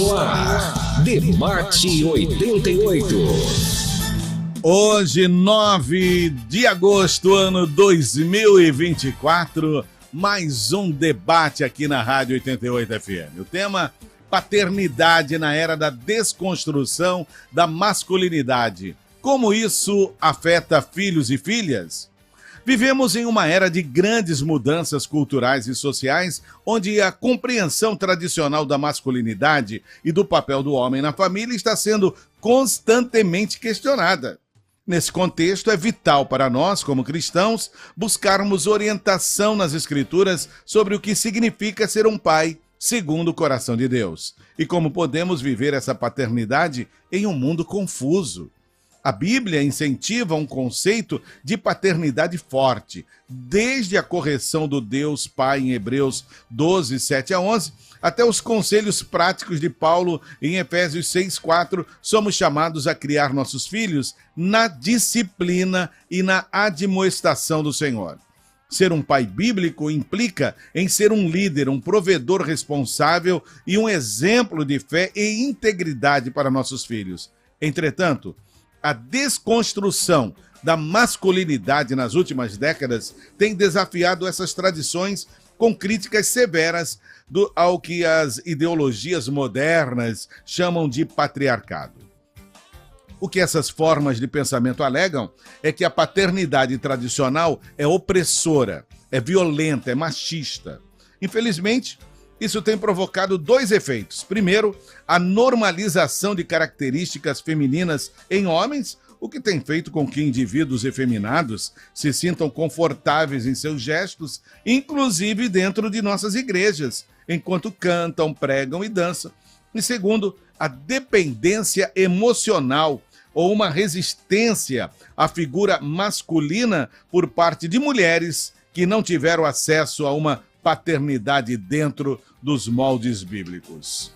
no ar. Debate 88. Hoje, 9 de agosto, ano 2024, mais um debate aqui na Rádio 88 FM. O tema: paternidade na era da desconstrução da masculinidade. Como isso afeta filhos e filhas? Vivemos em uma era de grandes mudanças culturais e sociais, onde a compreensão tradicional da masculinidade e do papel do homem na família está sendo constantemente questionada. Nesse contexto, é vital para nós, como cristãos, buscarmos orientação nas Escrituras sobre o que significa ser um pai segundo o coração de Deus e como podemos viver essa paternidade em um mundo confuso. A Bíblia incentiva um conceito de paternidade forte, desde a correção do Deus Pai em Hebreus 12, 7 a 11, até os conselhos práticos de Paulo em Efésios 6, 4, somos chamados a criar nossos filhos na disciplina e na admoestação do Senhor. Ser um pai bíblico implica em ser um líder, um provedor responsável e um exemplo de fé e integridade para nossos filhos. Entretanto, a desconstrução da masculinidade nas últimas décadas tem desafiado essas tradições com críticas severas ao que as ideologias modernas chamam de patriarcado. O que essas formas de pensamento alegam é que a paternidade tradicional é opressora, é violenta, é machista. Infelizmente, isso tem provocado dois efeitos. Primeiro, a normalização de características femininas em homens, o que tem feito com que indivíduos efeminados se sintam confortáveis em seus gestos, inclusive dentro de nossas igrejas, enquanto cantam, pregam e dançam. E segundo, a dependência emocional ou uma resistência à figura masculina por parte de mulheres que não tiveram acesso a uma paternidade dentro dos moldes bíblicos.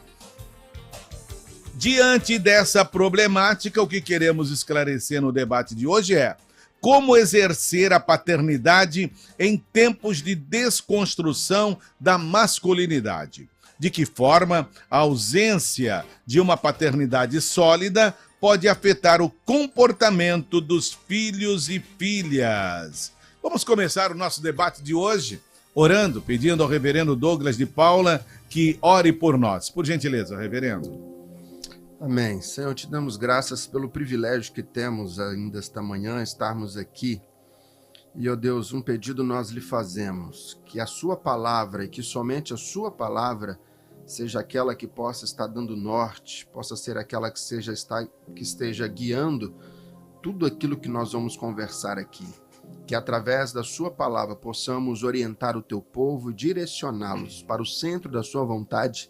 Diante dessa problemática, o que queremos esclarecer no debate de hoje é como exercer a paternidade em tempos de desconstrução da masculinidade. De que forma a ausência de uma paternidade sólida pode afetar o comportamento dos filhos e filhas. Vamos começar o nosso debate de hoje orando, pedindo ao reverendo Douglas de Paula que ore por nós. Por gentileza, reverendo. Amém. Senhor, te damos graças pelo privilégio que temos ainda esta manhã, estarmos aqui. E, ó Deus, um pedido nós lhe fazemos, que a sua palavra e que somente a sua palavra seja aquela que possa estar dando norte, possa ser aquela que esteja guiando tudo aquilo que nós vamos conversar aqui. Que através da sua palavra possamos orientar o teu povo e direcioná-los para o centro da sua vontade,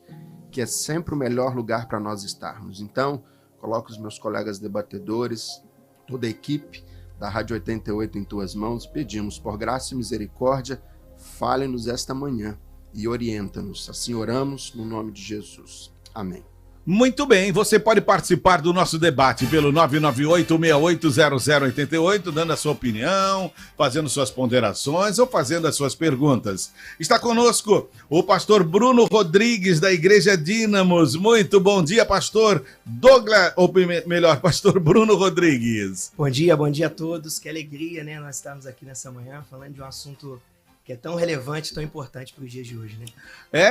que é sempre o melhor lugar para nós estarmos. Então, coloco os meus colegas debatedores, toda a equipe da Rádio 88 em tuas mãos, pedimos por graça e misericórdia, fale-nos esta manhã e orienta-nos. Assim oramos no nome de Jesus. Amém. Muito bem, você pode participar do nosso debate pelo 998-680088, dando a sua opinião, fazendo suas ponderações ou fazendo as suas perguntas. Está conosco o pastor Bruno Rodrigues, da Igreja Dínamos. Muito bom dia, pastor Douglas, ou melhor, pastor Bruno Rodrigues. Bom dia a todos. Que alegria, né? Nós estamos aqui nessa manhã falando de um assunto que é tão relevante, tão importante para os dias de hoje, né?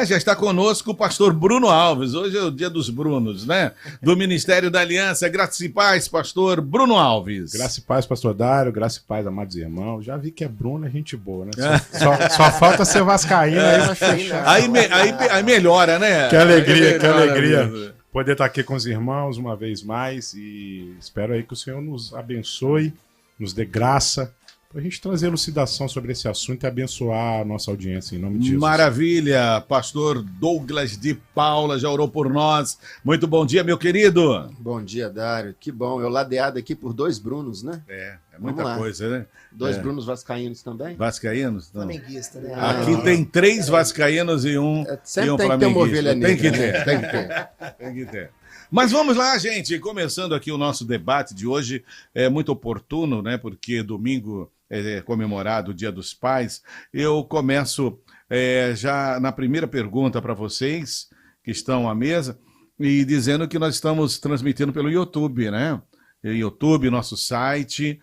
Já está conosco o pastor Bruno Alves. Hoje é o dia dos Brunos, né? Do Ministério da Aliança. Graça e paz, pastor Bruno Alves. Graça e paz, pastor Dário. Graça e paz, amados irmãos. Já vi que é Bruno, é gente boa, né? Só falta ser vascaíno, aí vai fechar. Aí melhora, né? Que alegria, que alegria. Mesmo. Poder estar aqui com os irmãos uma vez mais e espero aí que o Senhor nos abençoe, nos dê graça, para a gente trazer elucidação sobre esse assunto e abençoar a nossa audiência, em nome de Jesus. Maravilha! Pastor Douglas de Paula já orou por nós. Muito bom dia, meu querido! Bom dia, Dário. Que bom. Eu ladeado aqui por dois Brunos, né? É muita coisa, né? Dois Brunos vascaínos também? Vascaínos? Não. Flamenguista, né? Aqui tem 3 vascaínos e um sempre tem que ter uma ovelha negra. Tem que ter. Tem que ter. Mas vamos lá, gente. Começando aqui o nosso debate de hoje. É muito oportuno, né? Porque domingo é comemorado o Dia dos Pais. Eu começo já na primeira pergunta para vocês que estão à mesa. e dizendo que nós estamos transmitindo pelo YouTube, né? YouTube, nosso site.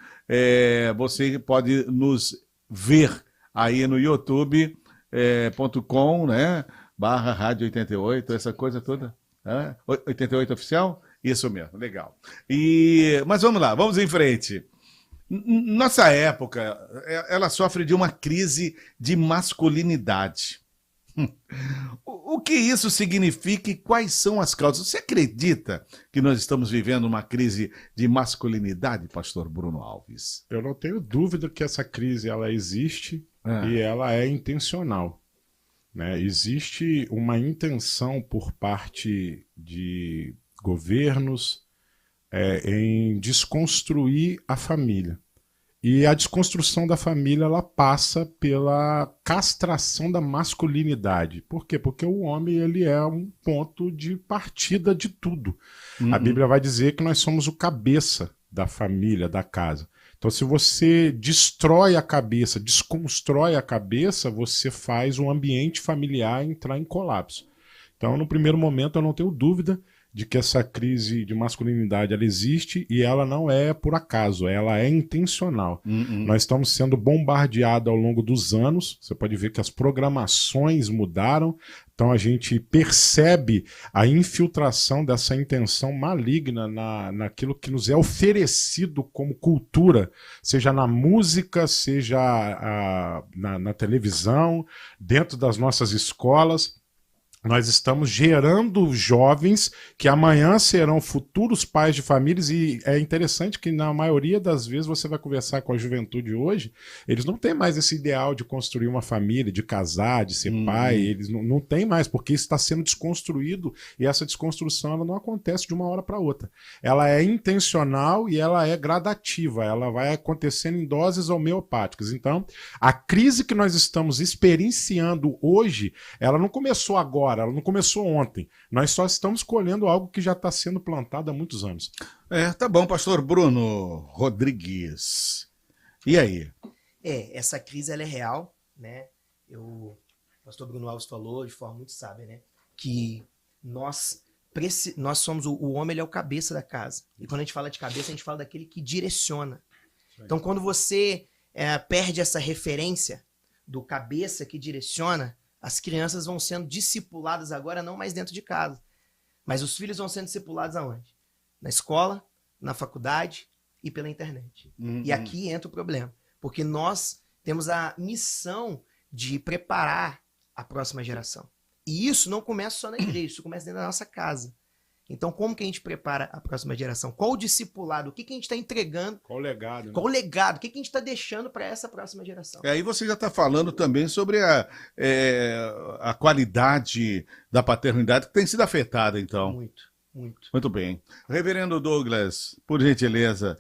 Você pode nos ver aí no youtube.com, né? / Rádio 88, essa coisa toda. 88 oficial? Isso mesmo, legal. Mas vamos lá, vamos em frente. Nossa época, ela sofre de uma crise de masculinidade. O que isso significa e quais são as causas? Você acredita que nós estamos vivendo uma crise de masculinidade, pastor Bruno Alves? Eu não tenho dúvida que essa crise ela existe e ela é intencional. Né? Existe uma intenção por parte de governos em desconstruir a família. E a desconstrução da família ela passa pela castração da masculinidade. Por quê? Porque o homem ele é um ponto de partida de tudo. A Bíblia vai dizer que nós somos o cabeça da família, da casa. Então, se você destrói a cabeça, desconstrói a cabeça, você faz o ambiente familiar entrar em colapso. Então, no primeiro momento, eu não tenho dúvida de que essa crise de masculinidade ela existe e ela não é por acaso, ela é intencional. Nós estamos sendo bombardeados ao longo dos anos, você pode ver que as programações mudaram, então a gente percebe a infiltração dessa intenção maligna naquilo que nos é oferecido como cultura, seja na música, seja na televisão, dentro das nossas escolas. Nós estamos gerando jovens que amanhã serão futuros pais de famílias e é interessante que na maioria das vezes você vai conversar com a juventude hoje, eles não têm mais esse ideal de construir uma família, de casar, de ser pai, eles não têm mais, porque isso está sendo desconstruído e essa desconstrução ela não acontece de uma hora para outra. Ela é intencional e ela é gradativa, ela vai acontecendo em doses homeopáticas. Então, a crise que nós estamos experienciando hoje, ela não começou agora, ela não começou ontem. Nós só estamos colhendo algo que já está sendo plantado há muitos anos. Tá bom, pastor Bruno Rodrigues. E aí? Essa crise ela é real, né? O pastor Bruno Alves falou de forma muito sábia, né? Que nós somos o homem, ele é o cabeça da casa. E quando a gente fala de cabeça, a gente fala daquele que direciona. Então, quando você perde essa referência do cabeça que direciona, as crianças vão sendo discipuladas agora, não mais dentro de casa. Mas os filhos vão sendo discipulados aonde? Na escola, na faculdade e pela internet. E aqui entra o problema. Porque nós temos a missão de preparar a próxima geração. E isso não começa só na igreja, isso começa dentro da nossa casa. Então, como que a gente prepara a próxima geração? Qual o discipulado? O que a gente está entregando? Qual o legado? Né? Qual o legado? O que a gente está deixando para essa próxima geração? Aí você já está falando também sobre a qualidade da paternidade que tem sido afetada, então. Muito, muito. Muito bem. Reverendo Douglas, por gentileza,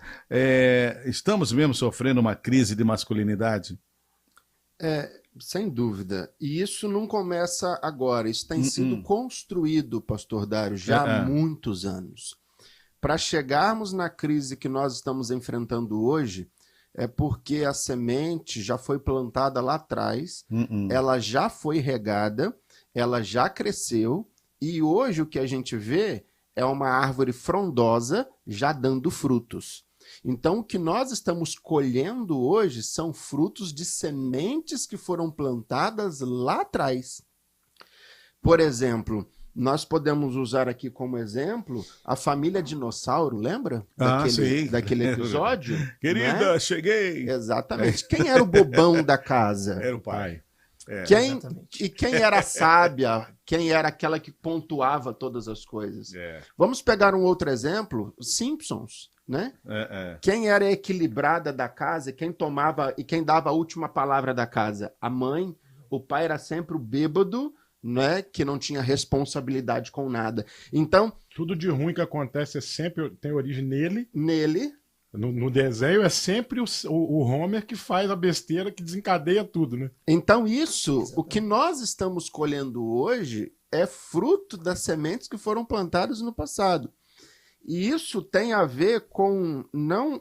estamos mesmo sofrendo uma crise de masculinidade? Sem dúvida. E isso não começa agora. Isso tem sido construído, pastor Dário, já há muitos anos. Para chegarmos na crise que nós estamos enfrentando hoje, é porque a semente já foi plantada lá atrás, ela já foi regada, ela já cresceu, e hoje o que a gente vê é uma árvore frondosa já dando frutos. Então, o que nós estamos colhendo hoje são frutos de sementes que foram plantadas lá atrás. Por exemplo, nós podemos usar aqui como exemplo a família dinossauro, lembra? Daquele episódio? Querida, né? cheguei! Exatamente. Quem era o bobão da casa? Era o pai. Quem era a sábia? Quem era aquela que pontuava todas as coisas? Vamos pegar um outro exemplo, Simpsons. Né? Quem era a equilibrada da casa, quem tomava e quem dava a última palavra da casa? A mãe. O pai era sempre o bêbado, né? Que não tinha responsabilidade com nada. Então, tudo de ruim que acontece sempre tem origem nele. No desenho é sempre o Homer que faz a besteira que desencadeia tudo, né? Então o que nós estamos colhendo hoje é fruto das sementes que foram plantadas no passado. E isso tem a ver com não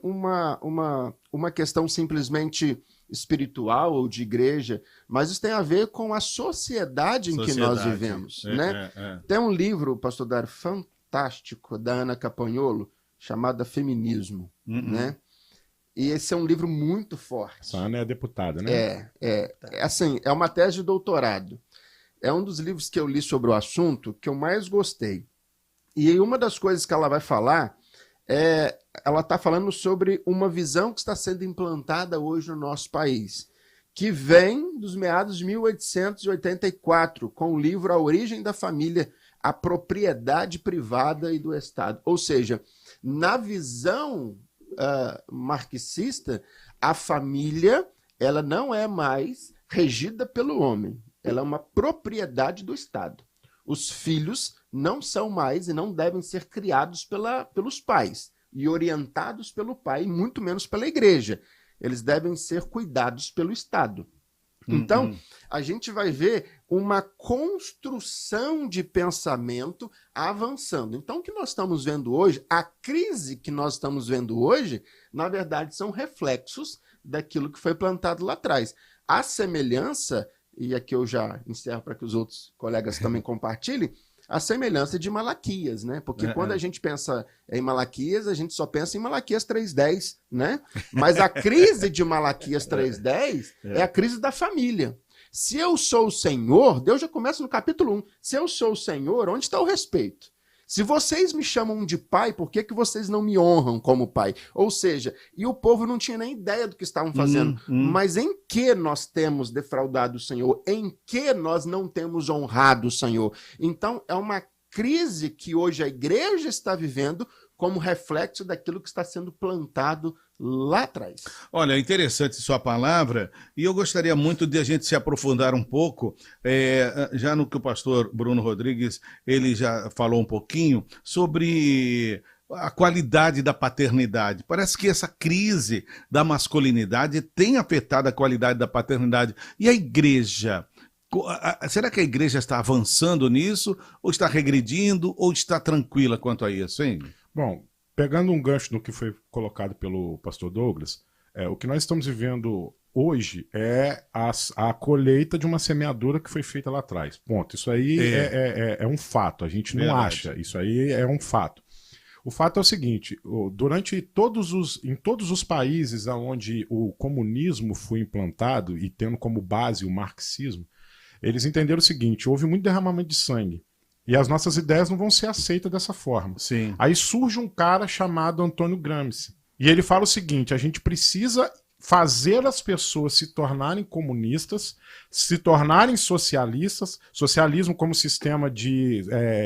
uma questão simplesmente espiritual ou de igreja, mas isso tem a ver com a sociedade em que nós vivemos, né? Tem um livro, pastor Dário, fantástico, da Ana Campagnolo, chamado Feminismo, né? E esse é um livro muito forte. Essa Ana é deputada, né? Assim, é uma tese de doutorado. É um dos livros que eu li sobre o assunto que eu mais gostei. E uma das coisas que ela vai falar ela está falando sobre uma visão que está sendo implantada hoje no nosso país, que vem dos meados de 1884, com o livro A Origem da Família, a Propriedade Privada e do Estado. Ou seja, na visão marxista, a família ela não é mais regida pelo homem, ela é uma propriedade do Estado. Os filhos não são mais e não devem ser criados pelos pais e orientados pelo pai, muito menos pela igreja. Eles devem ser cuidados pelo Estado. Então, a gente vai ver uma construção de pensamento avançando. Então, o que nós estamos vendo hoje, a crise que nós estamos vendo hoje, na verdade, são reflexos daquilo que foi plantado lá atrás. A semelhança, e aqui eu já encerro para que os outros colegas também compartilhem, a semelhança de Malaquias, né? Porque quando a gente pensa em Malaquias, a gente só pensa em Malaquias 3:10, né? Mas a crise de Malaquias 3:10 é a crise da família. Se eu sou o Senhor, Deus já começa no capítulo 1. Se eu sou o Senhor, onde está o respeito? Se vocês me chamam de pai, por que vocês não me honram como pai? Ou seja, e o povo não tinha nem ideia do que estavam fazendo. Mas em que nós temos defraudado o Senhor? Em que nós não temos honrado o Senhor? Então, é uma crise que hoje a igreja está vivendo como reflexo daquilo que está sendo plantado lá atrás. Olha, interessante sua palavra, e eu gostaria muito de a gente se aprofundar um pouco, já no que o pastor Bruno Rodrigues, ele já falou um pouquinho, sobre a qualidade da paternidade. Parece que essa crise da masculinidade tem afetado a qualidade da paternidade. E a igreja? Será que a igreja está avançando nisso, ou está regredindo, ou está tranquila quanto a isso, hein? Bom, pegando um gancho no que foi colocado pelo pastor Douglas, o que nós estamos vivendo hoje é a colheita de uma semeadura que foi feita lá atrás. Ponto. Isso aí é um fato, a gente não acha. Isso aí é um fato. O fato é o seguinte, em todos os países onde o comunismo foi implantado e tendo como base o marxismo, eles entenderam o seguinte, houve muito derramamento de sangue. E as nossas ideias não vão ser aceitas dessa forma. Sim. Aí surge um cara chamado Antônio Gramsci. E ele fala o seguinte, a gente precisa fazer as pessoas se tornarem comunistas, se tornarem socialistas, socialismo como sistema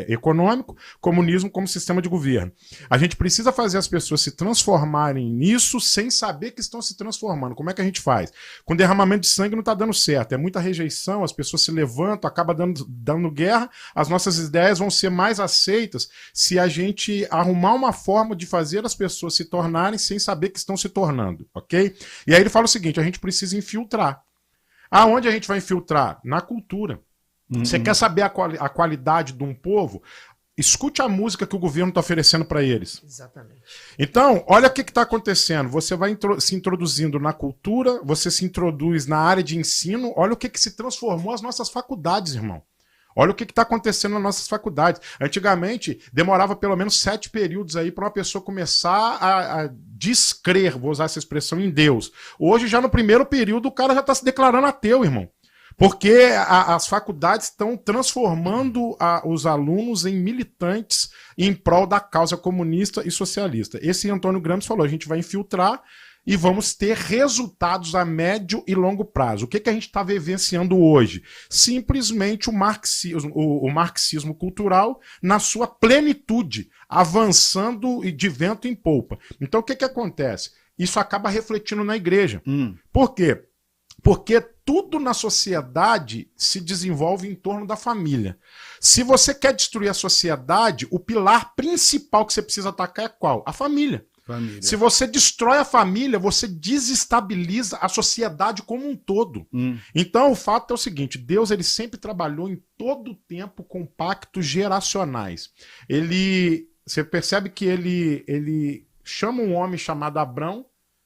econômico, comunismo como sistema de governo. A gente precisa fazer as pessoas se transformarem nisso sem saber que estão se transformando. Como é que a gente faz? Com derramamento de sangue não está dando certo, é muita rejeição, as pessoas se levantam, acaba dando guerra, as nossas ideias vão ser mais aceitas se a gente arrumar uma forma de fazer as pessoas se tornarem sem saber que estão se tornando, ok? E aí ele fala o seguinte, a gente precisa infiltrar. Aonde a gente vai infiltrar? Na cultura. Você quer saber a qualidade de um povo? Escute a música que o governo está oferecendo para eles. Exatamente. Então, olha o que está acontecendo. Você vai se introduzindo na cultura, você se introduz na área de ensino. Olha o que se transformou as nossas faculdades, irmão. Olha o que está acontecendo nas nossas faculdades. Antigamente, demorava pelo menos 7 períodos aí para uma pessoa começar a descrer, vou usar essa expressão, em Deus. Hoje, já no primeiro período, o cara já está se declarando ateu, irmão. Porque as faculdades estão transformando os alunos em militantes em prol da causa comunista e socialista. Esse Antônio Gramsci falou, a gente vai infiltrar e vamos ter resultados a médio e longo prazo. O que a gente está vivenciando hoje? Simplesmente o marxismo cultural na sua plenitude, avançando de vento em polpa. Então o que acontece? Isso acaba refletindo na igreja. Por quê? Porque tudo na sociedade se desenvolve em torno da família. Se você quer destruir a sociedade, o pilar principal que você precisa atacar é qual? A família. Se você destrói a família, você desestabiliza a sociedade como um todo. Então, o fato é o seguinte, Deus ele sempre trabalhou em todo o tempo com pactos geracionais. Você percebe que ele chama um homem chamado Abrão,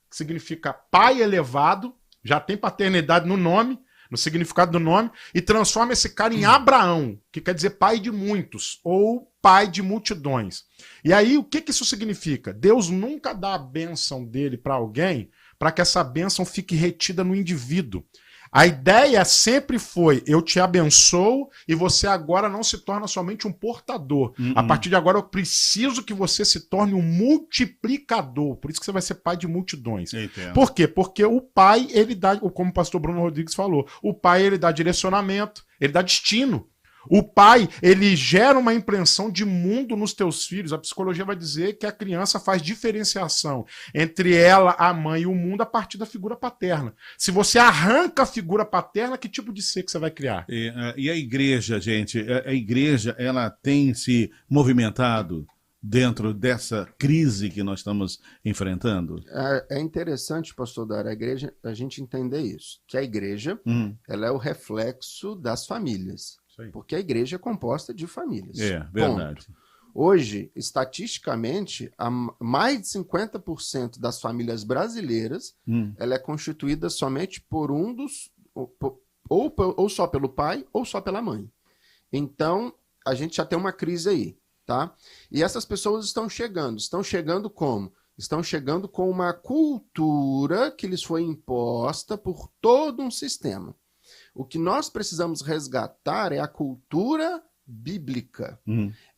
que significa pai elevado, já tem paternidade no nome, no significado do nome, e transforma esse cara em Abraão, que quer dizer pai de muitos, ou pai de multidões. E aí, o que isso significa? Deus nunca dá a bênção dele para alguém para que essa bênção fique retida no indivíduo. A ideia sempre foi, eu te abençoo e você agora não se torna somente um portador. A partir de agora eu preciso que você se torne um multiplicador. Por isso que você vai ser pai de multidões. Entendo. Por quê? Porque o pai, ele dá, como o pastor Bruno Rodrigues falou, o pai, ele dá direcionamento, ele dá destino. O pai, ele gera uma impressão de mundo nos teus filhos. A psicologia vai dizer que a criança faz diferenciação entre ela, a mãe e o mundo a partir da figura paterna. Se você arranca a figura paterna, que tipo de ser que você vai criar? E a igreja, gente, a igreja, ela tem se movimentado dentro dessa crise que nós estamos enfrentando? É interessante, pastor Dário, a igreja, a gente entender isso, que a igreja, ela é o reflexo das famílias. Porque a igreja é composta de famílias. É, verdade. Ponto. Hoje, estatisticamente, mais de 50% das famílias brasileiras ela é constituída somente por um dos... Ou só pelo pai, ou só pela mãe. Então, a gente já tem uma crise aí, tá? E essas pessoas estão chegando como? Estão chegando com uma cultura que lhes foi imposta por todo um sistema. O que nós precisamos resgatar é a cultura bíblica,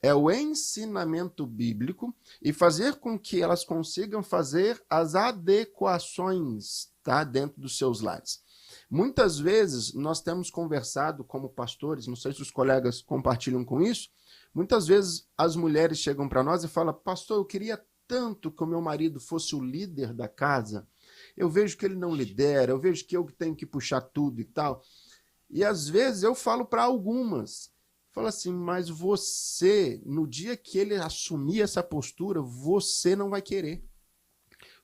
é o ensinamento bíblico e fazer com que elas consigam fazer as adequações, tá, dentro dos seus lares. Muitas vezes nós temos conversado como pastores, não sei se os colegas compartilham com isso, muitas vezes as mulheres chegam para nós e falam: pastor, eu queria tanto que o meu marido fosse o líder da casa, eu vejo que ele não lidera, eu vejo que eu tenho que puxar tudo e tal. E às vezes eu falo para algumas, falo assim, mas você, no dia que ele assumir essa postura, você não vai querer.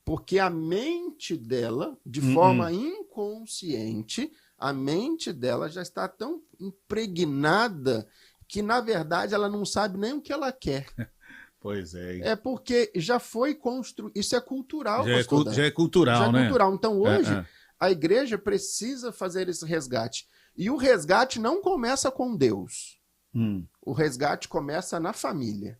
Porque a mente dela, de forma inconsciente, a mente dela já está tão impregnada que, na verdade, ela não sabe nem o que ela quer. Pois é. É porque já foi construído. Isso é cultural, já é cultural, já né? É cultural. Então, hoje, a igreja precisa fazer esse resgate. E o resgate não começa com Deus. O resgate começa na família.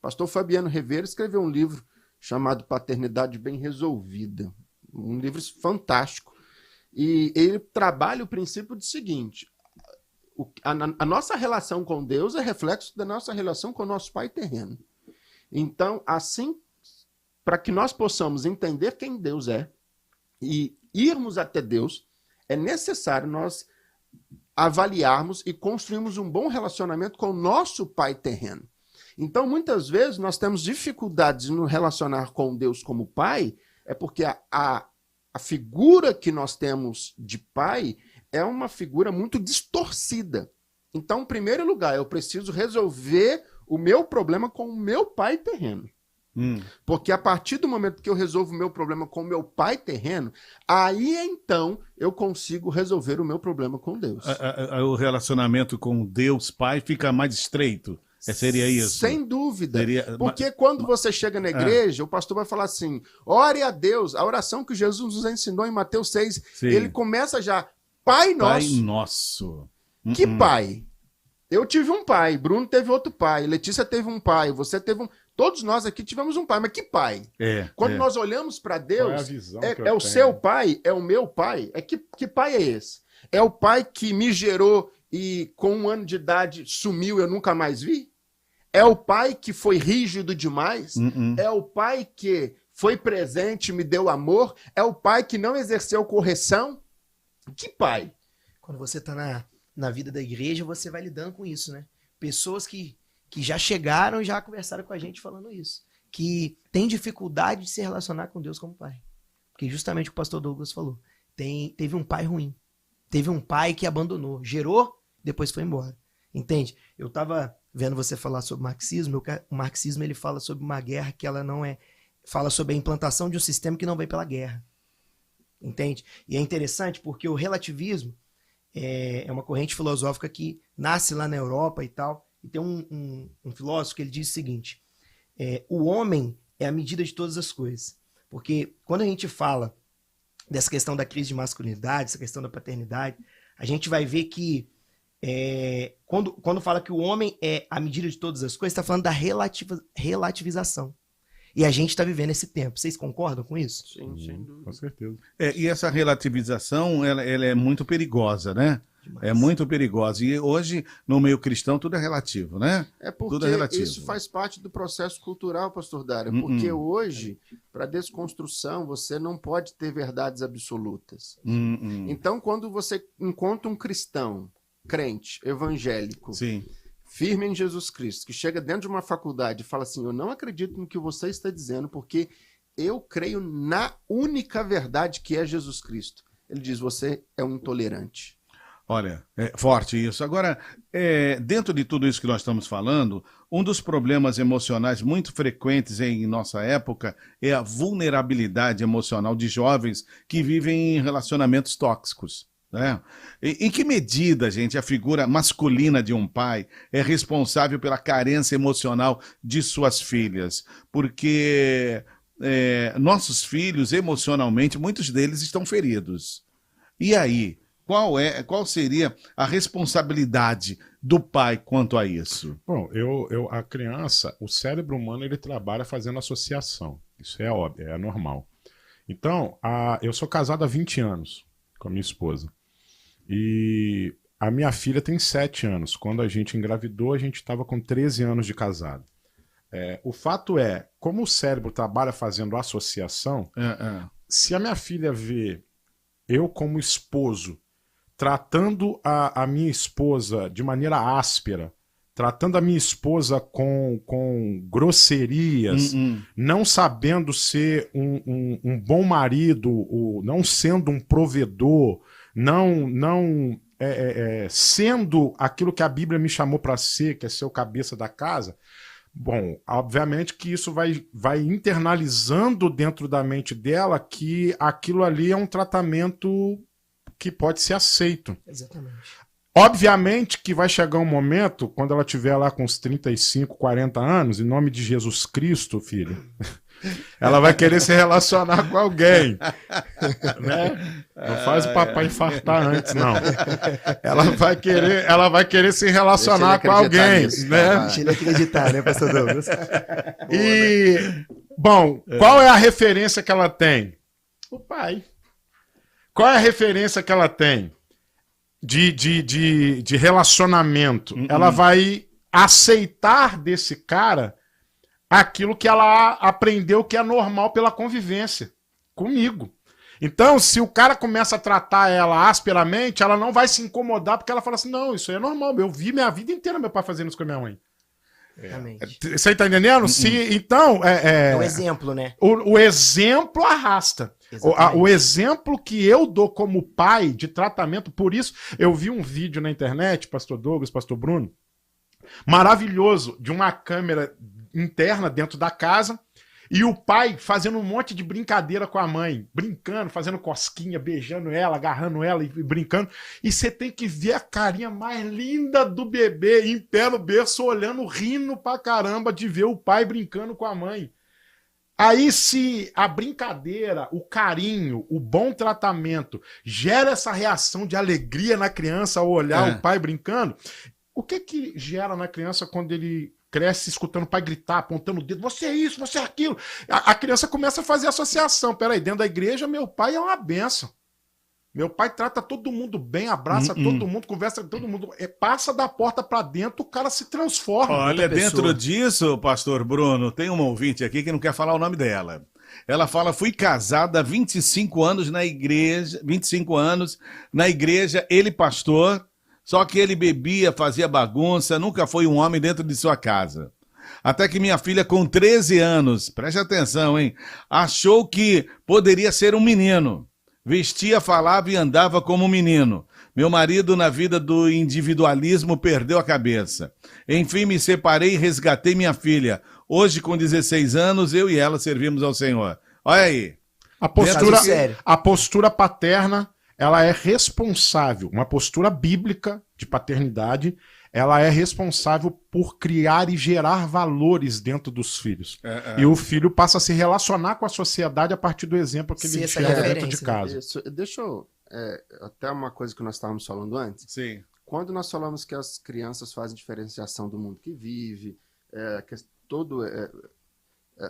Pastor Fabiano Rivera escreveu um livro chamado Paternidade Bem Resolvida. Um livro fantástico. E ele trabalha o princípio do seguinte: a nossa relação com Deus é reflexo da nossa relação com o nosso Pai terreno. Então, assim, para que nós possamos entender quem Deus é e irmos até Deus, é necessário nós avaliarmos e construirmos um bom relacionamento com o nosso Pai terreno. Então, muitas vezes, nós temos dificuldades em nos relacionar com Deus como Pai, é porque a figura que nós temos de Pai é uma figura muito distorcida. Então, em primeiro lugar, eu preciso resolver o meu problema com o meu pai terreno. Porque a partir do momento que eu resolvo o meu problema com o meu pai terreno, aí então eu consigo resolver o meu problema com Deus. O relacionamento com Deus Pai fica mais estreito. Seria isso? Sem dúvida. Porque quando você chega na igreja, o pastor vai falar assim: ore a Deus. A oração que Jesus nos ensinou em Mateus 6, ele começa já: Pai Nosso. Pai Nosso. Que pai? Eu tive um pai, Bruno teve outro pai, Letícia teve um pai, você teve um... Todos nós aqui tivemos um pai, mas que pai? Quando nós olhamos para Deus, é o seu pai, é o meu pai. Que pai é esse? É o pai que me gerou e com 1 ano de idade sumiu e eu nunca mais vi? É o pai que foi rígido demais? É o pai que foi presente, me deu amor? É o pai que não exerceu correção? Que pai? Quando você está na vida da igreja, você vai lidando com isso, né? Pessoas que já chegaram e já conversaram com a gente falando isso. Que tem dificuldade de se relacionar com Deus como pai. Porque justamente o pastor Douglas falou. Teve um pai ruim. Teve um pai que abandonou. Gerou, depois foi embora. Entende? Eu estava vendo você falar sobre marxismo. O marxismo, ele fala sobre uma guerra que ela não é... Fala sobre a implantação de um sistema que não vem pela guerra. Entende? E é interessante porque o relativismo é uma corrente filosófica que nasce lá na Europa e tal. E tem um filósofo que ele diz o seguinte: o homem é a medida de todas as coisas. Porque quando a gente fala dessa questão da crise de masculinidade, essa questão da paternidade, a gente vai ver que quando fala que o homem é a medida de todas as coisas, está falando da relativização. E a gente está vivendo esse tempo. Vocês concordam com isso? Sim, sem dúvida. Com certeza. E essa relativização, ela é muito perigosa, né? Demais. É muito perigosa. E hoje, no meio cristão, tudo é relativo, né? É porque Tudo é relativo. isso faz parte do processo cultural, pastor Dário. Porque hoje, para desconstrução, você não pode ter verdades absolutas. Então, quando você encontra um cristão, crente, evangélico, Sim. firme em Jesus Cristo, que chega dentro de uma faculdade e fala assim, eu não acredito no que você está dizendo, porque eu creio na única verdade que é Jesus Cristo. Ele diz, você é um intolerante. Olha, é forte isso. Agora, dentro de tudo isso que nós estamos falando, um dos problemas emocionais muito frequentes em nossa época é a vulnerabilidade emocional de jovens que vivem em relacionamentos tóxicos, né? Em que medida, gente, a figura masculina de um pai é responsável pela carência emocional de suas filhas? Porque nossos filhos, emocionalmente, muitos deles estão feridos. E aí? Qual seria a responsabilidade do pai quanto a isso? Bom, a criança, o cérebro humano, ele trabalha fazendo associação. Isso é óbvio, é normal. Então, eu sou casado há 20 anos com a minha esposa. E a minha filha tem 7 anos. Quando a gente engravidou, a gente estava com 13 anos de casado. O fato é, como o cérebro trabalha fazendo associação, se a minha filha vê eu como esposo tratando a minha esposa de maneira áspera, tratando a minha esposa com grosserias, não sabendo ser um bom marido, não sendo um provedor, não sendo aquilo que a Bíblia me chamou para ser, que é ser o cabeça da casa, bom, obviamente que isso vai internalizando dentro da mente dela que aquilo ali é um tratamento que pode ser aceito. Exatamente. Obviamente que vai chegar um momento, quando ela tiver lá com uns 35, 40 anos, em nome de Jesus Cristo, filha, ela vai querer se relacionar com alguém. Né? Não faz o papai infartar antes, não. Ela vai querer se relacionar com alguém. Nisso, né? Deixa ele acreditar, né, pastor Douglas? Bom, qual é a referência que ela tem? O pai. Qual é a referência que ela tem de relacionamento? Ela vai aceitar desse cara aquilo que ela aprendeu que é normal pela convivência comigo. Então, se o cara começa a tratar ela asperamente, ela não vai se incomodar porque ela fala assim, não, isso aí é normal, eu vi minha vida inteira meu pai fazendo isso com a minha mãe. Você tá entendendo? Então... É o exemplo, né? O exemplo arrasta. O exemplo que eu dou como pai de tratamento, por isso, eu vi um vídeo na internet, pastor Douglas, pastor Bruno, maravilhoso, de uma câmera interna dentro da casa, e o pai fazendo um monte de brincadeira com a mãe, brincando, fazendo cosquinha, beijando ela, agarrando ela e brincando. E você tem que ver a carinha mais linda do bebê em pé no berço, olhando, rindo pra caramba de ver o pai brincando com a mãe. Aí, se a brincadeira, o carinho, o bom tratamento gera essa reação de alegria na criança ao olhar o pai brincando, o que gera na criança quando ele cresce escutando o pai gritar, apontando o dedo, você é isso, você é aquilo? A criança começa a fazer associação. Peraí, dentro da igreja, meu pai é uma bênção. Meu pai trata todo mundo bem, abraça todo mundo, conversa com todo mundo. Passa da porta pra dentro, o cara se transforma. Olha, dentro disso, pastor Bruno, tem uma ouvinte aqui que não quer falar o nome dela. Ela fala, fui casada há 25 anos na igreja, ele pastor, só que ele bebia, fazia bagunça, nunca foi um homem dentro de sua casa. Até que minha filha, com 13 anos, preste atenção, hein, achou que poderia ser um menino. Vestia, falava e andava como um menino. Meu marido, na vida do individualismo, perdeu a cabeça. Enfim, me separei e resgatei minha filha. Hoje, com 16 anos, eu e ela servimos ao Senhor. Olha aí. A postura paterna, ela é responsável. Uma postura bíblica de paternidade ela é responsável por criar e gerar valores dentro dos filhos. E o filho passa a se relacionar com a sociedade a partir do exemplo que ele enxerga dentro de casa. Deixa eu... até uma coisa que nós estávamos falando antes. Sim. Quando nós falamos que as crianças fazem diferenciação do mundo que vive,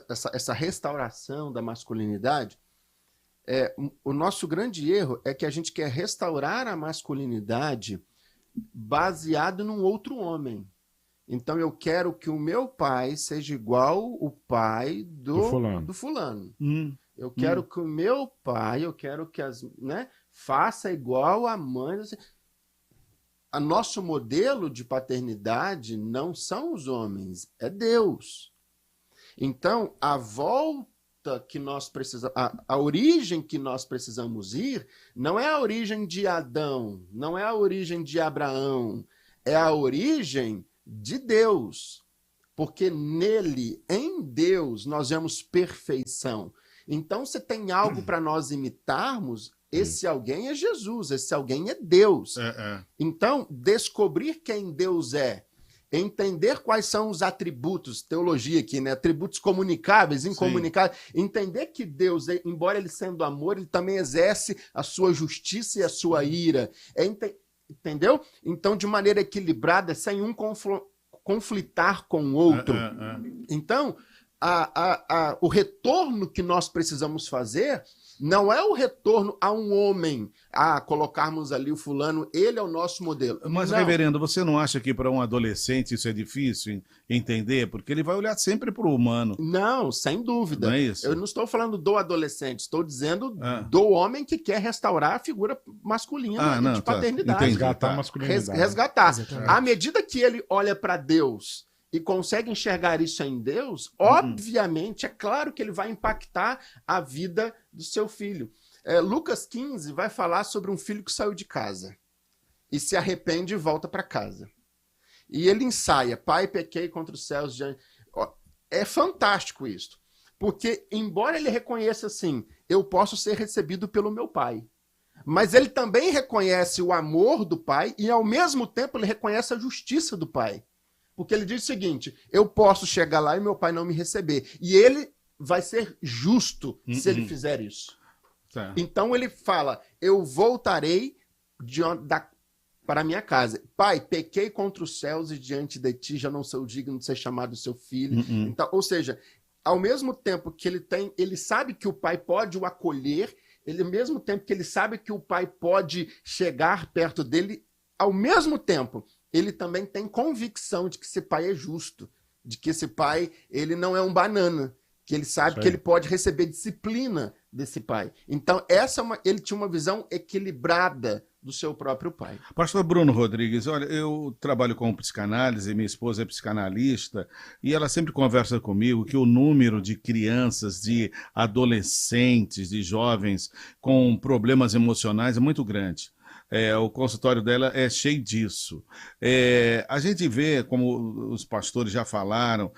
essa restauração da masculinidade, o nosso grande erro é que a gente quer restaurar a masculinidade baseado num outro homem. Então eu quero que o meu pai seja igual o pai do fulano. Eu quero que o meu pai, eu quero que faça igual a mãe. A nosso modelo de paternidade não são os homens, é Deus. Então, a volta que nós precisamos, a origem que nós precisamos ir, não é a origem de Adão, não é a origem de Abraão, é a origem de Deus. Porque nele, em Deus, nós vemos perfeição. Então, se tem algo para nós imitarmos, esse alguém é Jesus, esse alguém é Deus. Então, descobrir quem Deus é, entender quais são os atributos, teologia aqui, né? Atributos comunicáveis, incomunicáveis. Sim. Entender que Deus, embora ele sendo amor, ele também exerce a sua justiça e a sua ira. Entendeu? Então, de maneira equilibrada, sem um conflitar com o outro. Então, o retorno que nós precisamos fazer não é o retorno a um homem, colocarmos ali o fulano, ele é o nosso modelo. Mas, reverendo, você não acha que para um adolescente isso é difícil entender? Porque ele vai olhar sempre para o humano. Não, sem dúvida. Não é isso? Eu não estou falando do adolescente, estou dizendo do homem que quer restaurar a figura masculina de paternidade. Resgatar a masculinidade. Resgatar. À medida que ele olha para Deus e consegue enxergar isso em Deus, obviamente, é claro que ele vai impactar a vida do seu filho. Lucas 15 vai falar sobre um filho que saiu de casa e se arrepende e volta para casa. E ele ensaia, pai, pequei contra os céus. É fantástico isso, porque embora ele reconheça assim, eu posso ser recebido pelo meu pai, mas ele também reconhece o amor do pai e ao mesmo tempo ele reconhece a justiça do pai. Porque ele diz o seguinte, eu posso chegar lá e meu pai não me receber. E ele vai ser justo se ele fizer isso. Tá. Então ele fala, eu voltarei para a minha casa. Pai, pequei contra os céus e diante de ti já não sou digno de ser chamado seu filho. Então, ou seja, ao mesmo tempo que ele sabe que o pai pode o acolher, ao mesmo tempo que ele sabe que o pai pode chegar perto dele, ao mesmo tempo ele também tem convicção de que esse pai é justo, de que esse pai ele não é um banana, que ele sabe que ele pode receber disciplina desse pai. Então, ele tinha uma visão equilibrada do seu próprio pai. Pastor Bruno Rodrigues, olha, eu trabalho com psicanálise, minha esposa é psicanalista, e ela sempre conversa comigo que o número de crianças, de adolescentes, de jovens com problemas emocionais é muito grande. O consultório dela é cheio disso. A gente vê, como os pastores já falaram,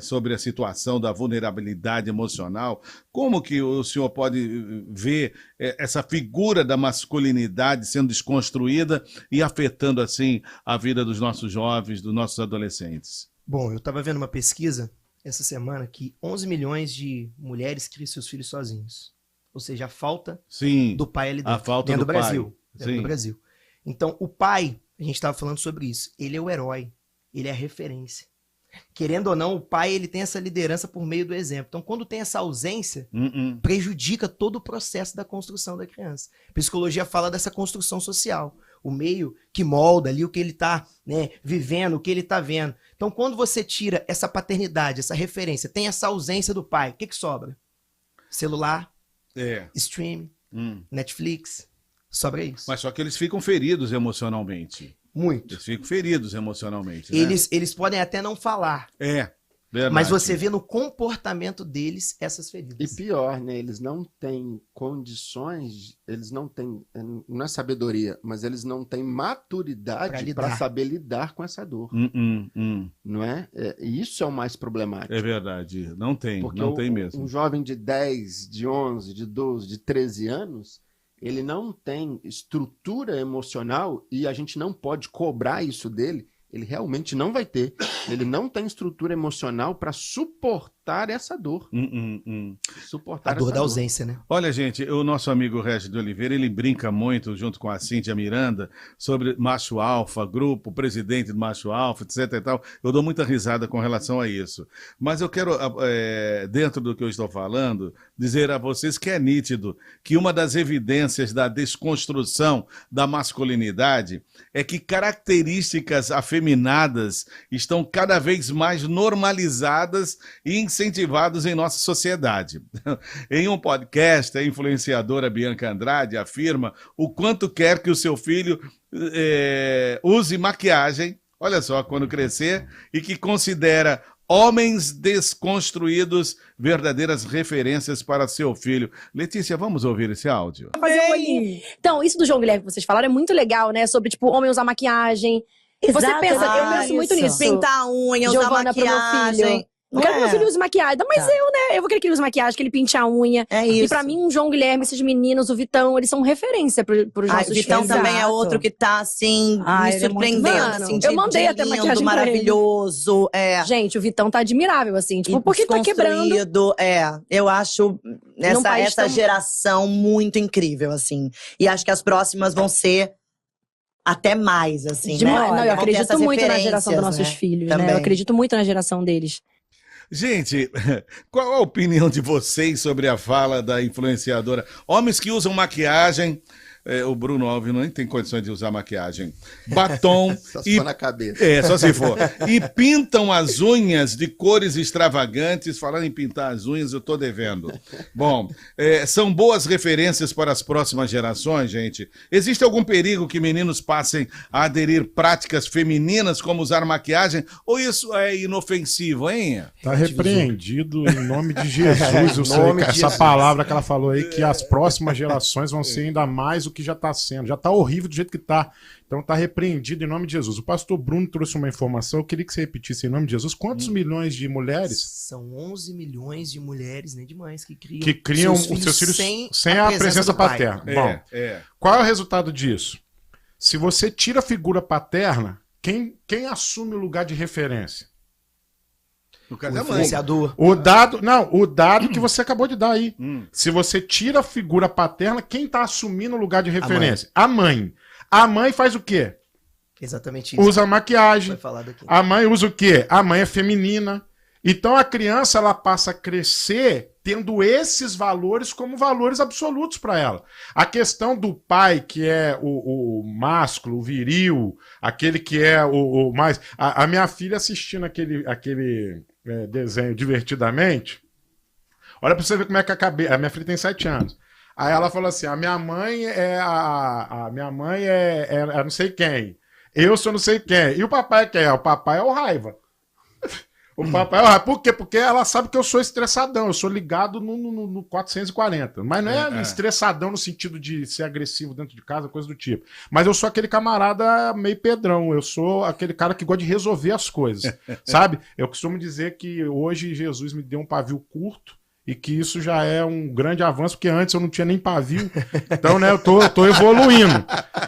sobre a situação da vulnerabilidade emocional. Como que o senhor pode ver essa figura da masculinidade sendo desconstruída e afetando, assim, a vida dos nossos jovens, dos nossos adolescentes? Bom, eu estava vendo uma pesquisa essa semana que 11 milhões de mulheres criam seus filhos sozinhos. Ou seja, a falta do pai ali dentro, a falta dentro do Brasil. Pai. Dentro do Brasil. Então, o pai, a gente estava falando sobre isso, ele é o herói, ele é a referência. Querendo ou não, o pai ele tem essa liderança por meio do exemplo. Então, quando tem essa ausência, prejudica todo o processo da construção da criança. A psicologia fala dessa construção social. O meio que molda ali o que ele está vivendo, o que ele está vendo. Então, quando você tira essa paternidade, essa referência, tem essa ausência do pai, o que sobra? Celular, streaming, Netflix, sobra isso. Mas só que eles ficam feridos emocionalmente. Muito. Eles ficam feridos emocionalmente, né? Eles podem até não falar. Verdade. Mas você vê no comportamento deles essas feridas. E pior, né? Eles não têm condições, eles não têm, não é sabedoria, mas eles não têm maturidade para saber lidar com essa dor. Não é? E isso é o mais problemático. É verdade, não tem, porque não tem mesmo. Um jovem de 10, de 11, de 12, de 13 anos, ele não tem estrutura emocional e a gente não pode cobrar isso dele, ele realmente não vai ter. Ele não tem estrutura emocional para suportar essa dor. Suportar A dor essa da ausência, né? Olha, gente, o nosso amigo Regis de Oliveira, ele brinca muito, junto com a Cíntia Miranda, sobre macho alfa, grupo, presidente do macho alfa, etc e tal. Eu dou muita risada com relação a isso. Mas eu quero, dentro do que eu estou falando, dizer a vocês que é nítido que uma das evidências da desconstrução da masculinidade é que características afeminadas estão cada vez mais normalizadas e incentivadas em nossa sociedade. Em um podcast, a influenciadora Bianca Andrade afirma o quanto quer que o seu filho use maquiagem, olha só, quando crescer, e que considera homens desconstruídos verdadeiras referências para seu filho. Letícia, vamos ouvir esse áudio? Fazer um olhinho. Então, isso do João Guilherme que vocês falaram é muito legal, né? Sobre, tipo, homem usar maquiagem. Você pensa, eu penso muito nisso. Pintar a unha, usar Giovana, pro meu maquiagem. filho. Não quero que meu filho use maquiagem. Mas eu, né? Eu vou querer que ele use maquiagem, que ele pinte a unha. É isso. E pra mim, o João Guilherme, esses meninos, o Vitão, eles são referência pros nossos O Vitão filhos. também é outro que tá, assim, me ele é surpreendendo. muito Assim, bom. Eu mandei até lindo, maquiagem pra ele. maravilhoso. Gente, o Vitão tá admirável, assim. Tipo, porque tá quebrando. Eu acho essa geração muito incrível, assim. E acho que as próximas vão ser até mais, assim, Demais. né? Não, eu acredito muito na geração dos referências, nossos né? filhos, Também. né? Eu acredito muito na geração deles. Gente, qual a opinião de vocês sobre a fala da influenciadora? Homens que usam maquiagem, o Bruno Alves nem tem condições de usar maquiagem, batom Só se for na cabeça. só se for. E pintam as unhas de cores extravagantes. Falando em pintar as unhas, eu tô devendo. Bom, são boas referências para as próximas gerações, gente? Existe algum perigo que meninos passem a aderir práticas femininas, como usar maquiagem? Ou isso é inofensivo, hein? Tá repreendido em nome de Jesus. Eu sei que essa palavra que ela falou aí, que as próximas gerações vão ser ainda mais o que já está sendo. Já está horrível do jeito que está. Então tá repreendido em nome de Jesus. O pastor Bruno trouxe uma informação, eu queria que você repetisse em nome de Jesus. Quantos milhões de mulheres? São 11 milhões de mulheres, nem demais, que criam os seus filhos sem a presença paterna. Bom, qual é o resultado disso? Se você tira a figura paterna, quem assume o lugar de referência? No caso, O influenciador. O dado que você acabou de dar aí. Se você tira a figura paterna, quem está assumindo o lugar de referência? A mãe. A mãe faz o quê? Exatamente isso. Usa maquiagem. Foi falado aqui. A mãe usa o quê? A mãe é feminina. Então a criança ela passa a crescer tendo esses valores como valores absolutos para ela. A questão do pai, que é o másculo, o viril, aquele que é o mais... A minha filha assistindo aquele desenho divertidamente, olha para você ver como é que a minha filha tem 7 anos. Aí ela falou assim, a minha mãe é minha mãe é não sei quem, eu sou não sei quem, e o papai é quem? O papai é o Raiva. O papai é o Raiva. Por quê? Porque ela sabe que eu sou estressadão, eu sou ligado no 440, mas não é estressadão no sentido de ser agressivo dentro de casa, coisa do tipo. Mas eu sou aquele camarada meio pedrão, eu sou aquele cara que gosta de resolver as coisas, sabe? Eu costumo dizer que hoje Jesus me deu um pavio curto, e que isso já é um grande avanço, porque antes eu não tinha nem pavio. Então, né, eu tô evoluindo.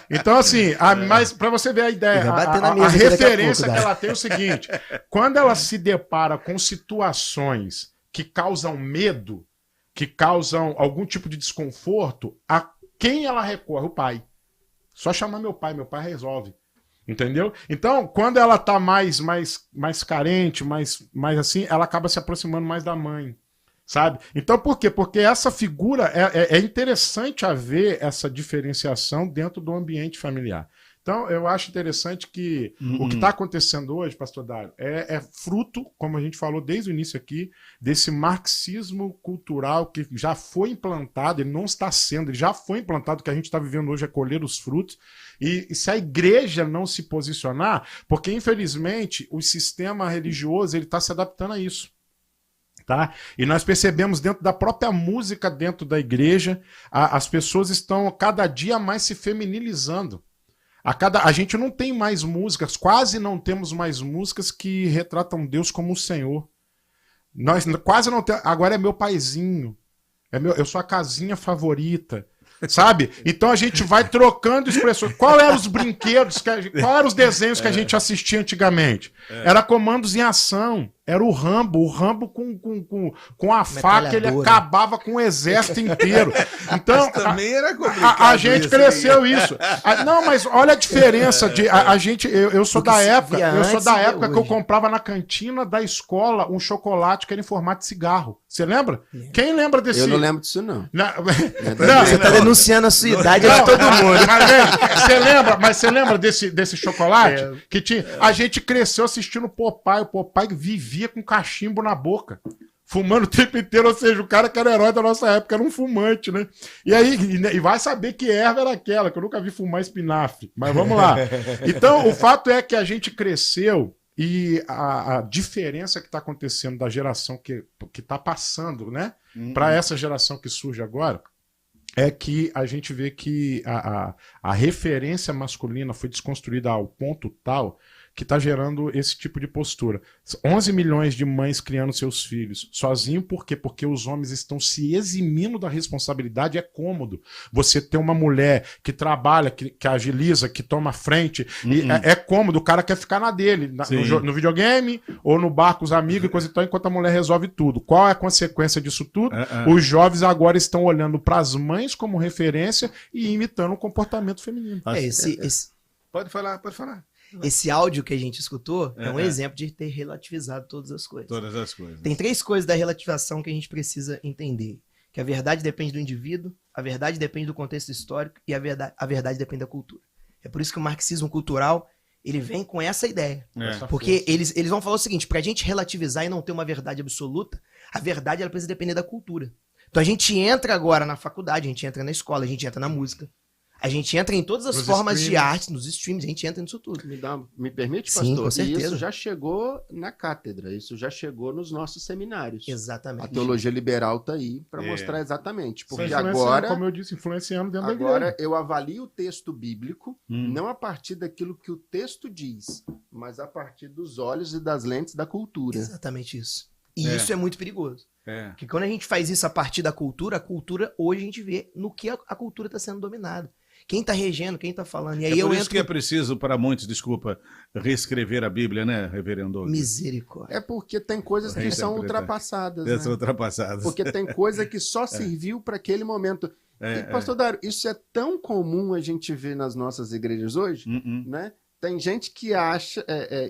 Então, assim, mas para você ver a ideia, a referência que ela tem é o seguinte: quando ela se depara com situações que causam medo, que causam algum tipo de desconforto, a quem ela recorre? O pai. Só chamar meu pai resolve. Entendeu? Então, quando ela tá mais carente, mais assim, ela acaba se aproximando mais da mãe. Sabe? Então, por quê? Porque essa figura é interessante haver essa diferenciação dentro do ambiente familiar. Então, eu acho interessante que o que está acontecendo hoje, pastor Dário, é fruto, como a gente falou desde o início aqui, desse marxismo cultural que já foi implantado, ele não está sendo, ele já foi implantado, o que a gente está vivendo hoje é colher os frutos. E se a igreja não se posicionar, porque infelizmente o sistema religioso ele está se adaptando a isso. Tá? E nós percebemos dentro da própria música dentro da igreja, as pessoas estão cada dia mais se feminilizando. A gente não tem mais músicas, quase não temos mais músicas que retratam Deus como o Senhor. Nós quase não temos. Agora é meu paizinho, eu sou a casinha favorita. sabe? Então a gente vai trocando expressões. Qual eram os brinquedos, qual eram os desenhos que a gente assistia antigamente? Era Comandos em Ação. Era o Rambo com a faca, ele acabava com o exército inteiro. Então, também era complicado. A gente cresceu isso. Não, mas olha a diferença de a gente. Eu sou da época. Eu sou da época que eu comprava na cantina da escola um chocolate que era em formato de cigarro. Você lembra? Quem lembra desse? Eu não lembro disso, não. Você tá denunciando a sua idade de todo mundo. Mas você lembra desse chocolate? Que tinha. A gente cresceu assistindo Popeye. O Popeye vivia com cachimbo na boca, fumando o tempo inteiro, ou seja, o cara que era herói da nossa época era um fumante, né? E aí, e vai saber que erva era aquela, que eu nunca vi fumar espinafre, mas vamos lá. Então, o fato é que a gente cresceu e a diferença que está acontecendo da geração que está passando, né, para essa geração que surge agora, é que a gente vê que a referência masculina foi desconstruída ao ponto tal que está gerando esse tipo de postura. 11 milhões de mães criando seus filhos sozinho, por quê? Porque os homens estão se eximindo da responsabilidade. É cômodo você ter uma mulher que trabalha, que agiliza, que toma frente. E é cômodo, o cara quer ficar na dele, no videogame ou no bar com os amigos e coisa e tal, enquanto a mulher resolve tudo. Qual é a consequência disso tudo? Os jovens agora estão olhando para as mães como referência e imitando o comportamento feminino. Pode falar, pode falar. Esse áudio que a gente escutou é um exemplo de ter relativizado todas as coisas. Todas as coisas. Tem 3 coisas da relativização que a gente precisa entender. Que a verdade depende do indivíduo, a verdade depende do contexto histórico e a verdade depende da cultura. É por isso que o marxismo cultural, ele vem com essa ideia. Porque eles vão falar o seguinte, pra gente relativizar e não ter uma verdade absoluta, a verdade ela precisa depender da cultura. Então a gente entra agora na faculdade, a gente entra na escola, a gente entra na música. A gente entra em todas as formas de arte, nos streams, a gente entra nisso tudo. Me permite, pastor? Sim, com certeza. E isso já chegou na cátedra, isso já chegou nos nossos seminários. Exatamente. A teologia liberal está aí para mostrar exatamente. Porque agora, como eu disse, influenciando dentro da igreja. Agora eu avalio o texto bíblico, não a partir daquilo que o texto diz, mas a partir dos olhos e das lentes da cultura. Exatamente isso. E isso é muito perigoso. Porque quando a gente faz isso a partir da cultura, a cultura hoje a gente vê no que a cultura está sendo dominada. Quem está regendo, quem está falando. E aí por isso que é preciso, para muitos, reescrever a Bíblia, né, reverendo? Misericórdia. É porque tem coisas que são ultrapassadas. São ultrapassadas. Porque tem coisa que só serviu para aquele momento. E, pastor Dário, isso é tão comum a gente ver nas nossas igrejas hoje, né? Tem gente que acha,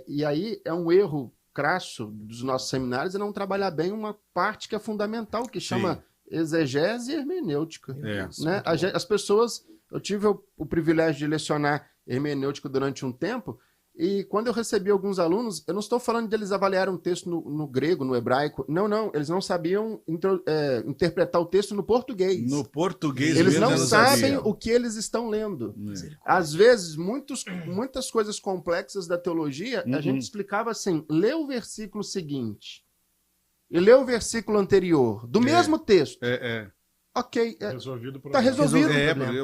e aí é um erro crasso dos nossos seminários, é não trabalhar bem uma parte que é fundamental, que chama exegese e hermenêutica. Né? As pessoas... Eu tive o privilégio de lecionar hermenêutica durante um tempo, e quando eu recebi alguns alunos, eu não estou falando de eles avaliarem um texto no grego, no hebraico. Não, eles não sabiam interpretar o texto no português. No português eles não sabem o que eles estão lendo. Às vezes, muitas coisas complexas da teologia, a gente explicava assim, lê o versículo seguinte e lê o versículo anterior, do mesmo texto. Ok, está resolvido.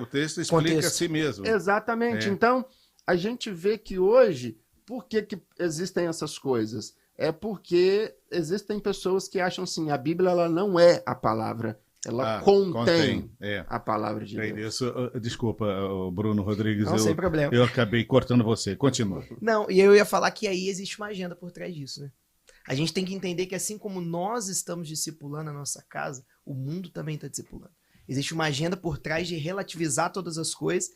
O texto explica a si mesmo. Exatamente. Então, a gente vê que hoje, por que existem essas coisas? É porque existem pessoas que acham assim, a Bíblia ela não é a palavra, ela contém a palavra de Deus. Desculpa, Bruno Rodrigues. Não, sem problema. Eu acabei cortando você. Continua. Não, e eu ia falar que aí existe uma agenda por trás disso, né? A gente tem que entender que assim como nós estamos discipulando a nossa casa, o mundo também está discipulando. Existe uma agenda por trás de relativizar todas as coisas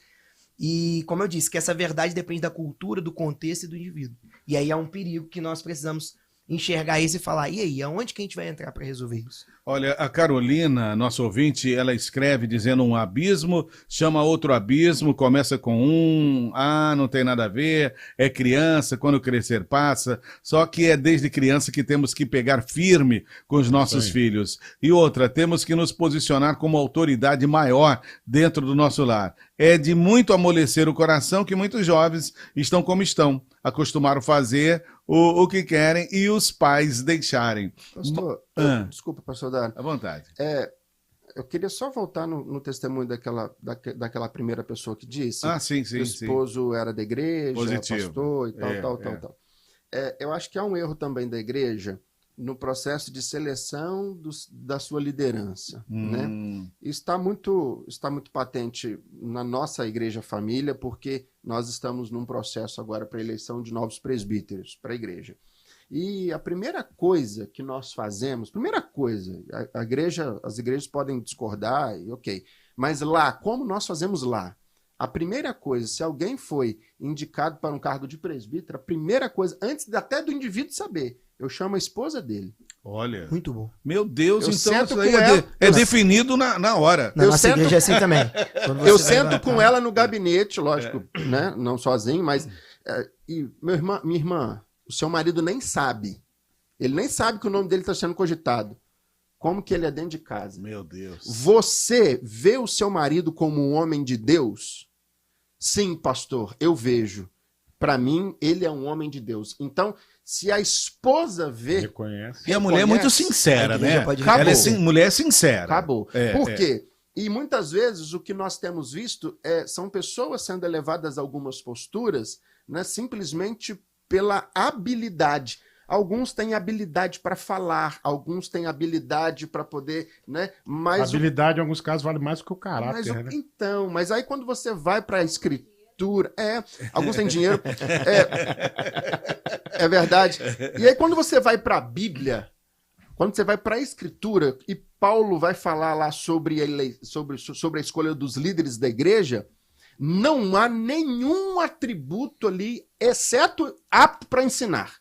e, como eu disse, que essa verdade depende da cultura, do contexto e do indivíduo. E aí é um perigo que nós precisamos enxergar isso e falar, e aí, aonde que a gente vai entrar para resolver isso? Olha, a Carolina, nossa ouvinte, ela escreve dizendo um abismo, chama outro abismo, começa com não tem nada a ver, é criança, quando crescer passa, só que é desde criança que temos que pegar firme com os nossos filhos. E outra, temos que nos posicionar como autoridade maior dentro do nosso lar. É de muito amolecer o coração que muitos jovens estão como estão, acostumaram fazer o que querem e os pais deixarem. Pastor, desculpa, pastor Dário. À vontade. Eu queria só voltar no testemunho daquela primeira pessoa que disse sim, que o esposo era da igreja, positivo. Pastor e tal. Eu acho que há um erro também da igreja no processo de seleção da sua liderança, né? Isso está muito patente na nossa igreja família, porque nós estamos num processo agora para a eleição de novos presbíteros para a igreja. E a primeira coisa que nós fazemos, as igrejas podem discordar, ok, mas lá, como nós fazemos lá? A primeira coisa, se alguém foi indicado para um cargo de presbítero, a primeira coisa, antes até do indivíduo saber, eu chamo a esposa dele. Olha. Muito bom. Meu Deus, Eu então sento isso aí com ela, é definido na hora. Na nossa igreja é assim também. Eu sento com ela no gabinete, lógico, né? Não sozinho, mas... e minha irmã, o seu marido nem sabe. Ele nem sabe que o nome dele está sendo cogitado. Como que ele é dentro de casa. Meu Deus. Você vê o seu marido como um homem de Deus? Sim, pastor, eu vejo. Para mim, ele é um homem de Deus. Então, se a esposa vê... Reconhece. E a mulher é muito sincera, né? Ela é mulher sincera. Acabou. Por quê? E muitas vezes o que nós temos visto são pessoas sendo elevadas a algumas posturas, né, simplesmente pela habilidade. Alguns têm habilidade para falar, alguns têm habilidade para poder, né? Mas habilidade, em alguns casos, vale mais do que o caráter, né? Então, mas aí quando você vai para a escritura, alguns têm dinheiro, é verdade. E aí quando você vai para a Bíblia, quando você vai para a escritura, e Paulo vai falar lá sobre a escolha dos líderes da igreja, não há nenhum atributo ali, exceto apto para ensinar.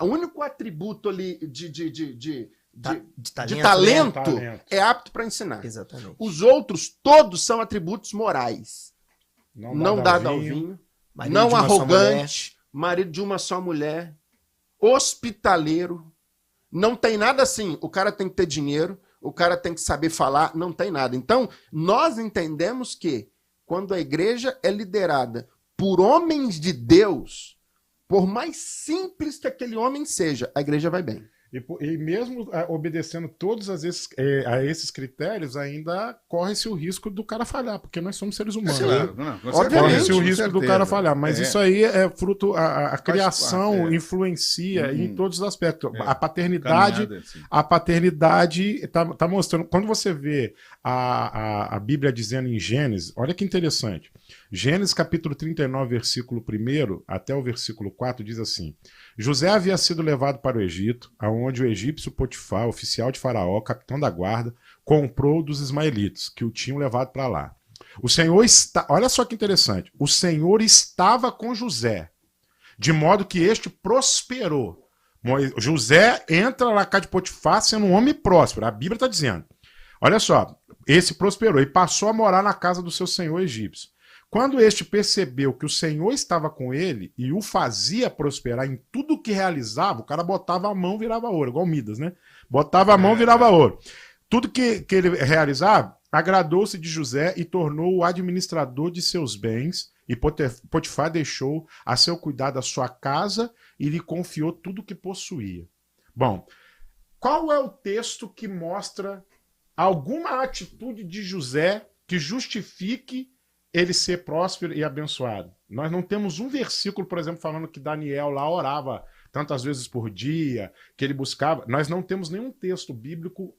O único atributo ali de talento é apto para ensinar. Exatamente. Os outros todos são atributos morais. Não dado ao vinho, não arrogante, marido de uma só mulher, hospitaleiro. Não tem nada assim. O cara tem que ter dinheiro, o cara tem que saber falar, não tem nada. Então, nós entendemos que quando a igreja é liderada por homens de Deus, por mais simples que aquele homem seja, a igreja vai bem. E mesmo obedecendo todos a esses critérios, ainda corre-se o risco do cara falhar, porque nós somos seres humanos. Claro, né? Corre-se o risco do cara falhar, mas isso aí é fruto, a criação influencia em todos os aspectos. A paternidade está mostrando. Quando você vê a Bíblia dizendo em Gênesis, olha que interessante. Gênesis capítulo 39, versículo 1 até o versículo 4 diz assim: José havia sido levado para o Egito, aonde o egípcio Potifar, oficial de Faraó, capitão da guarda, comprou dos ismaelitas, que o tinham levado para lá. O Senhor olha só que interessante, o Senhor estava com José, de modo que este prosperou. José entra na casa de Potifar sendo um homem próspero, a Bíblia está dizendo. Olha só, esse prosperou e passou a morar na casa do seu senhor egípcio. Quando este percebeu que o Senhor estava com ele e o fazia prosperar em tudo que realizava, o cara botava a mão, virava ouro, igual Midas, né? Botava a mão, virava ouro. Tudo que ele realizava, agradou-se de José e tornou o administrador de seus bens, e Potifar deixou a seu cuidado a sua casa e lhe confiou tudo o que possuía. Bom, qual é o texto que mostra alguma atitude de José que justifique ele ser próspero e abençoado? Nós não temos um versículo, por exemplo, falando que Daniel lá orava tantas vezes por dia, que ele buscava. Nós não temos nenhum texto bíblico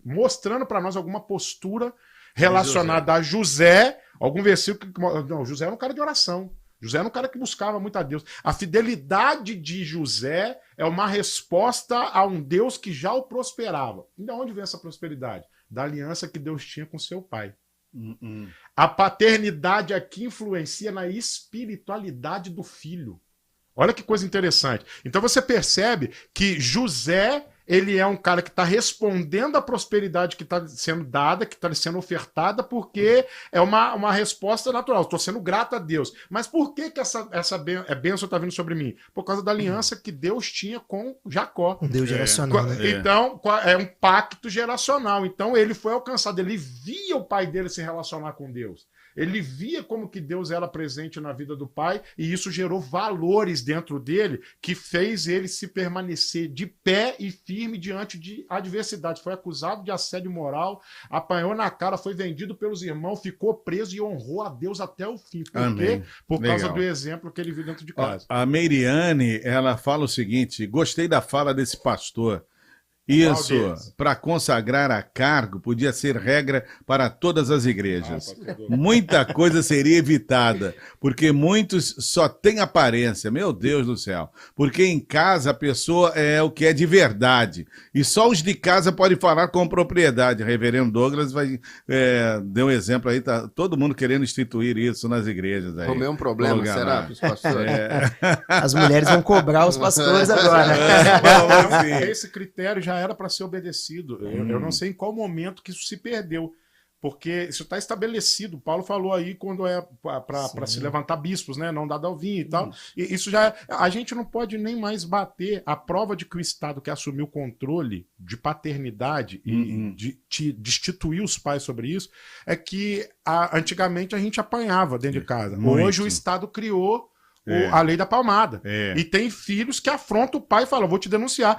mostrando para nós alguma postura relacionada a José, algum versículo que... Não, José era um cara de oração. José era um cara que buscava muito a Deus. A fidelidade de José é uma resposta a um Deus que já o prosperava. E de onde vem essa prosperidade? Da aliança que Deus tinha com seu pai. A paternidade aqui influencia na espiritualidade do filho. Olha que coisa interessante. Então você percebe que José, ele é um cara que está respondendo à prosperidade que está sendo dada, que está sendo ofertada, porque é uma resposta natural. Estou sendo grato a Deus. Mas por que essa bênção está vindo sobre mim? Por causa da aliança que Deus tinha com Jacó. Um Deus geracional, né? Então, é um pacto geracional. Então, ele foi alcançado. Ele via o pai dele se relacionar com Deus. Ele via como que Deus era presente na vida do pai e isso gerou valores dentro dele que fez ele se permanecer de pé e firme diante de adversidade. Foi acusado de assédio moral, apanhou na cara, foi vendido pelos irmãos, ficou preso e honrou a Deus até o fim. Por quê? Por causa do exemplo que ele viu dentro de casa. A Meiriane, ela fala o seguinte, gostei da fala desse pastor. Isso, para consagrar a cargo, podia ser regra para todas as igrejas. Muita coisa seria evitada, porque muitos só têm aparência, meu Deus do céu. Porque em casa a pessoa é o que é de verdade. E só os de casa podem falar com propriedade. Reverendo Douglas deu um exemplo aí, tá todo mundo querendo instituir isso nas igrejas. Aí. Como é um problema, será, para os pastores? As mulheres vão cobrar os pastores agora. Esse critério já era para ser obedecido. Eu não sei em qual momento que isso se perdeu, porque isso está estabelecido. Paulo falou aí quando é para se levantar bispos, né? Não dado ao vinho e tal. E isso já a gente não pode nem mais bater a prova de que o Estado que assumiu o controle de paternidade e de destituir os pais sobre isso é que antigamente a gente apanhava dentro de casa. Hoje o Estado criou a lei da palmada. E tem filhos que afrontam o pai e falam, vou te denunciar.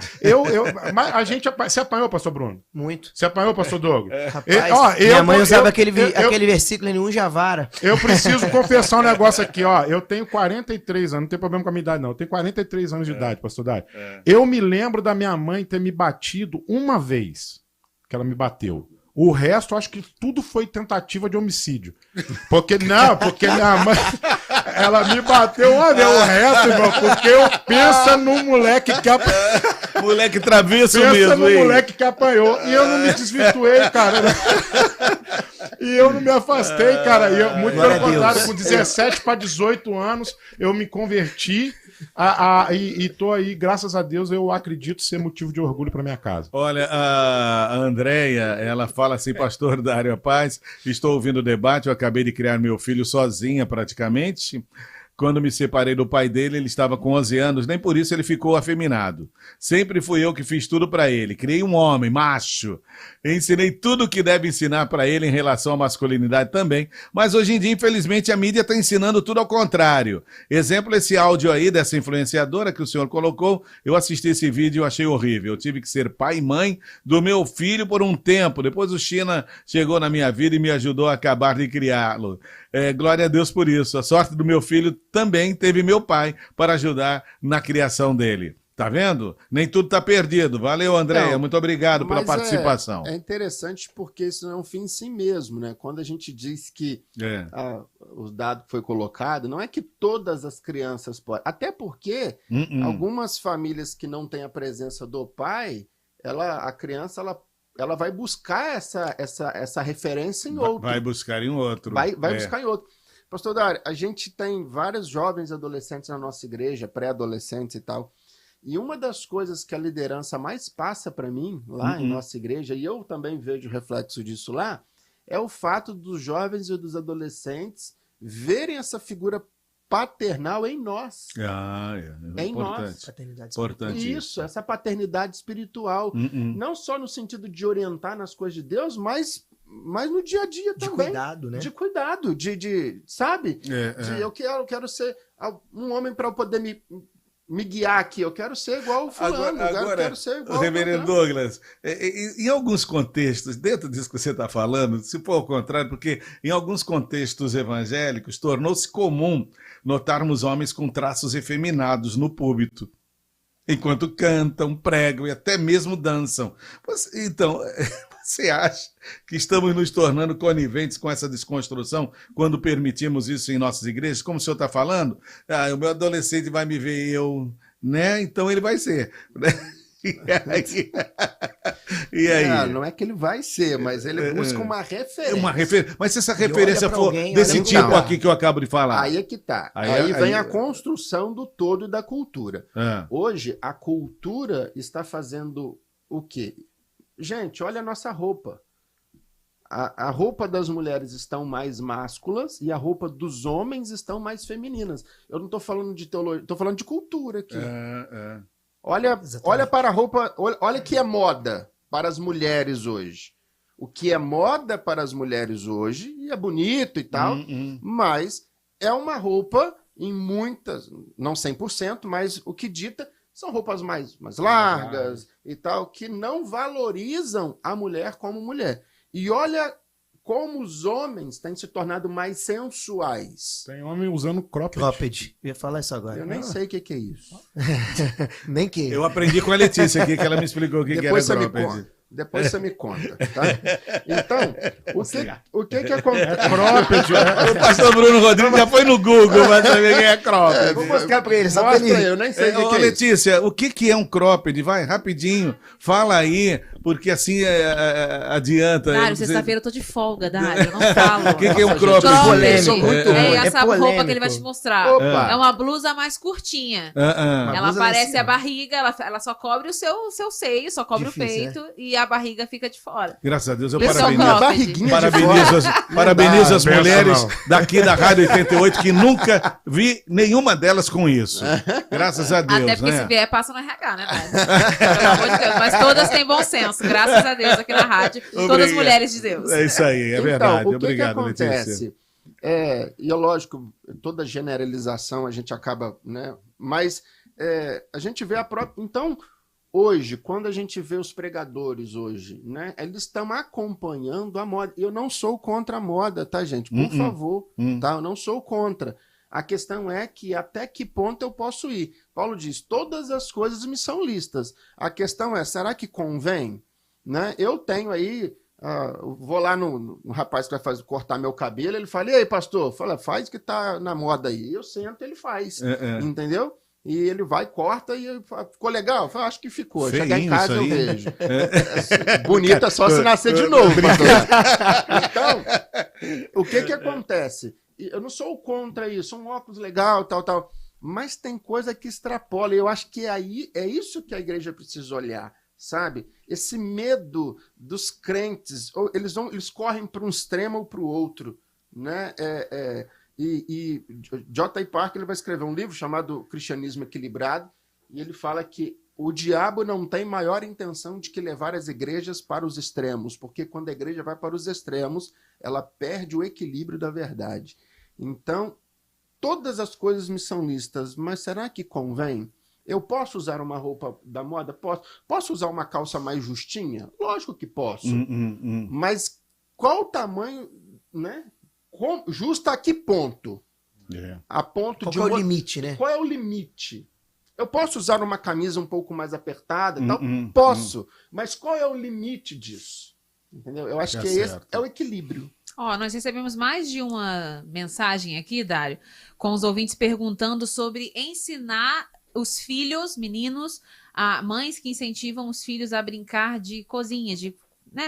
Mas a gente... Você apanhou, pastor Bruno? Muito. Você apanhou, pastor Douglas? Rapaz, minha mãe usava aquele versículo em um javara. Eu preciso confessar um negócio aqui, ó. Eu tenho 43 anos, não tem problema com a minha idade, não. Eu tenho 43 anos de idade, pastor Dário. Eu me lembro da minha mãe ter me batido uma vez, que ela me bateu. O resto, eu acho que tudo foi tentativa de homicídio. Porque minha mãe... Ela me bateu uma vez, o resto, irmão, porque eu penso num moleque que moleque travesso pensa mesmo, no moleque que apanhou. E eu não me desvirtuei, cara. E eu não me afastei, cara. E muito pelo contrário, com 17 para 18 anos, eu me converti e tô aí, graças a Deus, eu acredito ser motivo de orgulho para minha casa. Olha, a Andréia, ela fala assim, pastor Dário Paz, estou ouvindo o debate, eu acabei de criar meu filho sozinha praticamente. Quando me separei do pai dele, ele estava com 11 anos, nem por isso ele ficou afeminado. Sempre fui eu que fiz tudo para ele. Criei um homem, macho. Ensinei tudo o que deve ensinar para ele em relação à masculinidade também. Mas hoje em dia, infelizmente, a mídia está ensinando tudo ao contrário. Exemplo, esse áudio aí dessa influenciadora que o senhor colocou. Eu assisti esse vídeo e achei horrível. Eu tive que ser pai e mãe do meu filho por um tempo. Depois o China chegou na minha vida e me ajudou a acabar de criá-lo. Glória a Deus por isso. A sorte do meu filho também teve meu pai para ajudar na criação dele. Tá vendo? Nem tudo tá perdido. Valeu, Andréia. Muito obrigado pela participação. É interessante porque isso não é um fim em si mesmo, né? Quando a gente diz que o dado que foi colocado, não é que todas as crianças podem. Até porque algumas famílias que não têm a presença do pai, a criança ela vai buscar essa referência em outro. Vai buscar em outro. Vai buscar em outro. Pastor Dário, a gente tem vários jovens adolescentes na nossa igreja, pré-adolescentes e tal. E uma das coisas que a liderança mais passa para mim, lá em nossa igreja, e eu também vejo reflexo disso lá, é o fato dos jovens e dos adolescentes verem essa figura paternal em nós. É em nós. Importante. Isso, essa paternidade espiritual. Não só no sentido de orientar nas coisas de Deus, mas no dia a dia também. De cuidado, né? De cuidado, sabe? Eu quero ser um homem para eu poder me guiar aqui. Eu quero ser igual o fulano. Eu quero ser igual o Reverendo Douglas, em alguns contextos, dentro disso que você está falando, se for ao contrário, porque em alguns contextos evangélicos tornou-se comum notarmos homens com traços efeminados no púlpito, enquanto cantam, pregam e até mesmo dançam. Então, você acha que estamos nos tornando coniventes com essa desconstrução quando permitimos isso em nossas igrejas? Como o senhor está falando, o meu adolescente vai me ver né? Então ele vai ser. E aí? Não é que ele vai ser, mas ele busca uma referência. Mas se essa referência for desse tipo aqui que eu acabo de falar. Aí é que tá. Aí vem a construção do todo e da cultura. Hoje, a cultura está fazendo o quê? Gente, olha a nossa roupa. A roupa das mulheres estão mais másculas e a roupa dos homens estão mais femininas. Eu não estou falando de teologia, estou falando de cultura aqui. Olha para a roupa, olha que é moda para as mulheres hoje. o que é moda para as mulheres hoje, e é bonito e tal, mas é uma roupa em muitas, não 100%, mas o que dita são roupas mais largas e tal, que não valorizam a mulher como mulher. E olha como os homens têm se tornado mais sensuais. Tem homem usando cropped. Cropped. Eu ia falar isso agora. Eu nem sei o que é isso. Nem que. Eu aprendi com a Letícia aqui, que ela me explicou o que era cropped. Depois você me conta, tá? Então, o que acontece? Cropped, O pastor Bruno Rodrigues já foi no Google pra saber quem é cropped. Vou mostrar pra ele, só pra Mostra ele. aí, eu nem sei o que Ô, é isso. Letícia, o que é um cropped? Vai, rapidinho, fala aí, porque assim adianta. Dário, sexta-feira eu tô de folga, Dário, eu não falo. O que é um Nossa, cropped? gente, polêmico. É essa roupa polêmico. que ele vai te mostrar. Opa. É uma blusa mais curtinha. Ela blusa aparece assim, a ó. barriga, ela só cobre o seu seio, só cobre Difícil, o peito e a barriga fica de fora. Graças a Deus, eu Pessoal, parabenizo. cropped. Barriguinha Parabenizo as Pensa mulheres não. daqui da Rádio 88, que nunca vi nenhuma delas com isso. Graças a Deus, Até porque né? se vier, passa no RH, né, Dário? Pelo amor de Deus. Mas todas têm bom senso, graças a Deus, aqui na rádio. Todas Obrigado. mulheres de Deus. É isso aí, é verdade. Então, o que Obrigado, Letícia. acontece? E é lógico, toda generalização a gente acaba, né? Mas a gente vê a própria... Então, hoje, quando a gente vê os pregadores hoje, né? Eles estão acompanhando a moda. Eu não sou contra a moda, tá, gente? Por favor, tá? Eu não sou contra. A questão é que até que ponto eu posso ir. Paulo diz, todas as coisas me são listas. A questão é, será que convém? Né? Eu tenho aí... vou lá no rapaz que vai cortar meu cabelo, ele fala, e aí, pastor? Fala, faz que tá na moda aí. Eu sento, ele faz. Entendeu? E ele vai, corta e ficou legal? Eu falo, acho que ficou. Feinho Chegar em casa isso eu aí. vejo. Bonita só se nascer de novo, pastor. Então, o que acontece? Eu não sou contra isso, um óculos legal, tal. Mas tem coisa que extrapola. Eu acho que é isso que a igreja precisa olhar. Sabe? Esse medo dos crentes, eles correm para um extremo ou para o outro, né? E J.I. Parker ele vai escrever um livro chamado Cristianismo Equilibrado, e ele fala que o diabo não tem maior intenção de que levar as igrejas para os extremos, porque quando a igreja vai para os extremos, ela perde o equilíbrio da verdade. Então, todas as coisas me são listas, mas será que convém? Eu posso usar uma roupa da moda? Posso usar uma calça mais justinha? Lógico que posso. Mas qual o tamanho, né? Justa a que ponto? A ponto Qual de que é o limite, né? Qual é o limite? Eu posso usar uma camisa um pouco mais apertada? Tal? Posso. Mas qual é o limite disso? Entendeu? Eu acho que esse é o equilíbrio. Nós recebemos mais de uma mensagem aqui, Dário, com os ouvintes perguntando sobre ensinar os filhos, meninos, mães que incentivam os filhos a brincar de cozinha, de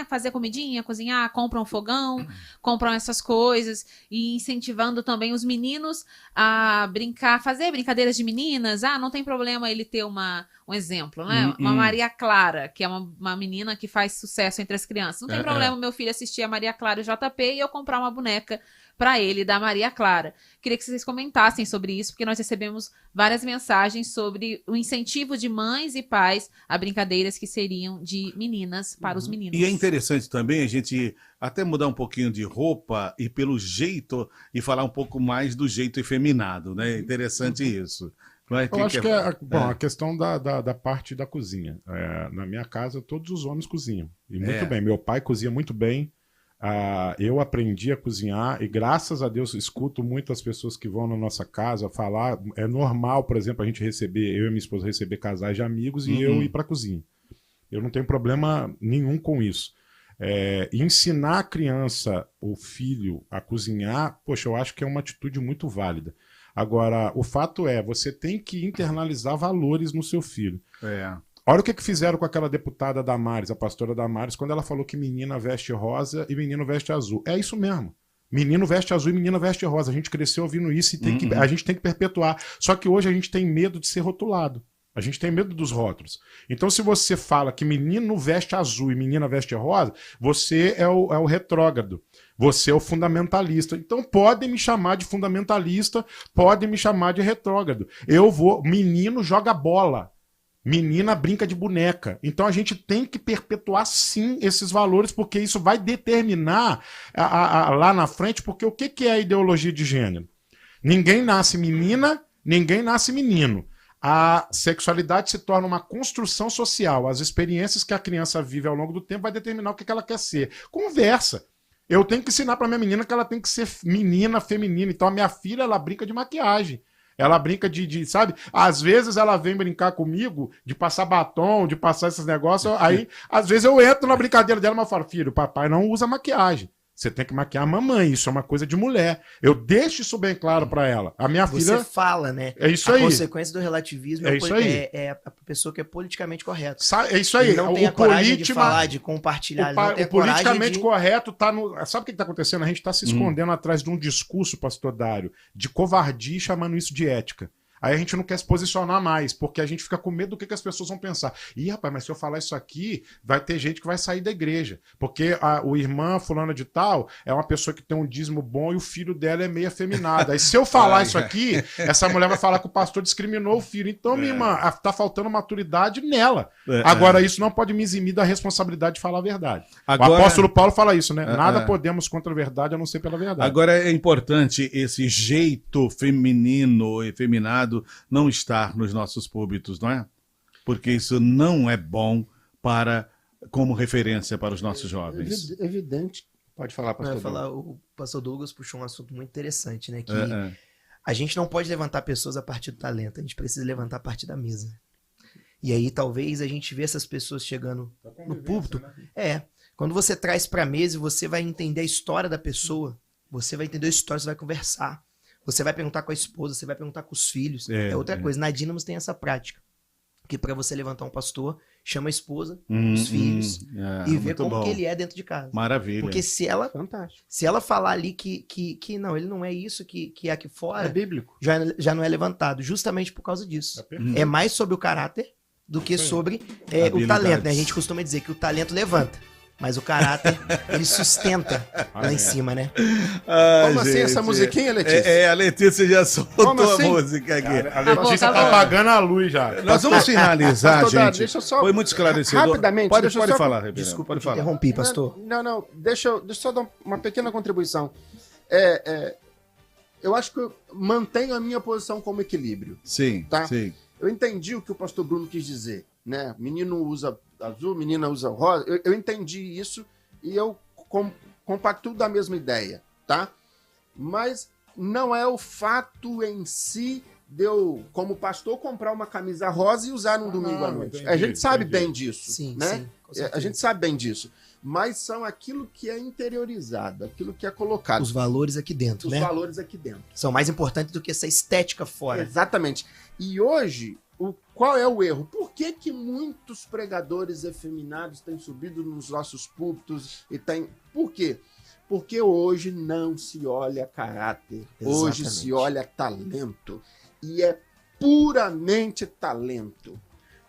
fazer comidinha, cozinhar, compram fogão, compram essas coisas, e incentivando também os meninos a brincar, fazer brincadeiras de meninas. Não tem problema ele ter um exemplo, né? Uma Maria Clara, que é uma menina que faz sucesso entre as crianças. Não tem problema meu filho assistir a Maria Clara e o JP e eu comprar uma boneca para ele da Maria Clara. Queria que vocês comentassem sobre isso, porque nós recebemos várias mensagens sobre o incentivo de mães e pais a brincadeiras que seriam de meninas para os meninos. E é interessante também a gente até mudar um pouquinho de roupa e pelo jeito, e falar um pouco mais do jeito efeminado, né? Interessante isso. Eu acho que a questão da parte da cozinha. Na minha casa, todos os homens cozinham. E muito bem. Meu pai cozinha muito bem. Eu aprendi a cozinhar e, graças a Deus, escuto muitas pessoas que vão na nossa casa falar. É normal, por exemplo, a gente receber, eu e minha esposa receber casais de amigos e eu ir para a cozinha. Eu não tenho problema nenhum com isso. Ensinar a criança, o filho, a cozinhar, poxa, eu acho que é uma atitude muito válida. Agora, o fato é, você tem que internalizar valores no seu filho. Olha o que fizeram com aquela deputada Damares, a pastora Damares, quando ela falou que menina veste rosa e menino veste azul. É isso mesmo. Menino veste azul e menina veste rosa. A gente cresceu ouvindo isso e a gente tem que perpetuar. Só que hoje a gente tem medo de ser rotulado. A gente tem medo dos rótulos. Então, se você fala que menino veste azul e menina veste rosa, você é o retrógrado. Você é o fundamentalista. Então, podem me chamar de fundamentalista, podem me chamar de retrógrado. Menino joga bola. Menina brinca de boneca. Então a gente tem que perpetuar sim esses valores, porque isso vai determinar lá na frente, porque o que é a ideologia de gênero? Ninguém nasce menina, ninguém nasce menino. A sexualidade se torna uma construção social. As experiências que a criança vive ao longo do tempo vai determinar o que ela quer ser. Conversa. Eu tenho que ensinar para minha menina que ela tem que ser menina, feminina. Então a minha filha, ela brinca de maquiagem. Ela brinca sabe? Às vezes ela vem brincar comigo de passar batom, de passar esses negócios. Aí, às vezes eu entro na brincadeira dela, mas eu falo, filho, papai não usa maquiagem. Você tem que maquiar a mamãe, isso é uma coisa de mulher. Eu deixo isso bem claro pra ela. A minha filha... Você fala, né? É isso aí. A consequência do relativismo isso aí. É a pessoa que é politicamente correta. É isso aí. Ele não tem a coragem de falar, de compartilhar. O politicamente correto tá no... Sabe o que tá acontecendo? A gente tá se escondendo atrás de um discurso, pastor Dário, de covardia, chamando isso de ética. Aí a gente não quer se posicionar mais, porque a gente fica com medo do que as pessoas vão pensar. Ih, rapaz, mas se eu falar isso aqui, vai ter gente que vai sair da igreja. Porque o irmã fulana de tal é uma pessoa que tem um dízimo bom e o filho dela é meio afeminado. Aí se eu falar isso aqui, essa mulher vai falar que o pastor discriminou o filho. Então, minha irmã, tá faltando maturidade nela. Agora, isso não pode me eximir da responsabilidade de falar a verdade. Agora... O apóstolo Paulo fala isso, né? Nada podemos contra a verdade a não ser pela verdade. Agora é importante esse jeito feminino e feminado não estar nos nossos púlpitos, não é? Porque isso não é bom como referência para os nossos jovens. Evidente. Pode falar, pastor. O pastor Douglas puxou um assunto muito interessante, né? Que a gente não pode levantar pessoas a partir do talento, a gente precisa levantar a partir da mesa. E aí talvez a gente vê essas pessoas chegando no púlpito. Né? Quando você traz para a mesa e você vai entender a história da pessoa, você vai entender a história, você vai conversar. Você vai perguntar com a esposa, você vai perguntar com os filhos. É outra coisa. Na Dínamos tem essa prática. Que para você levantar um pastor, chama a esposa, os filhos, e vê como que ele é dentro de casa. Maravilha. Porque se ela falar ali que não, ele não é isso que é aqui fora, é bíblico. Já não é levantado, justamente por causa disso. É mais sobre o caráter do que sobre o talento. Né? A gente costuma dizer que o talento levanta. Mas o caráter, ele sustenta lá em cima, né? Como assim essa musiquinha, Letícia? A Letícia já soltou a música aqui. A Letícia tá apagando a luz já. Nós vamos finalizar, gente. Deixa eu só... Foi muito esclarecedor. Rapidamente. Pode falar, Ribeirão. Desculpa, pode falar. Interrompi, pastor. Não. Deixa eu só dar uma pequena contribuição. Eu acho que eu mantenho a minha posição como equilíbrio. Sim, tá? sim. Eu entendi o que o pastor Bruno quis dizer, né? Menino usa azul, menina usa rosa. Eu entendi isso e eu compactuo da mesma ideia, tá? Mas não é o fato em si de eu, como pastor, comprar uma camisa rosa e usar num domingo à noite. A gente sabe bem disso, sim, né? Sim, a gente sabe bem disso. Mas são aquilo que é interiorizado, aquilo que é colocado. Os valores aqui dentro, né? Os valores aqui dentro. São mais importantes do que essa estética fora. Exatamente. E hoje, qual é o erro? Por que muitos pregadores efeminados têm subido nos nossos púlpitos e têm... Por quê? Porque hoje não se olha caráter. Exatamente. Hoje se olha talento. E é puramente talento.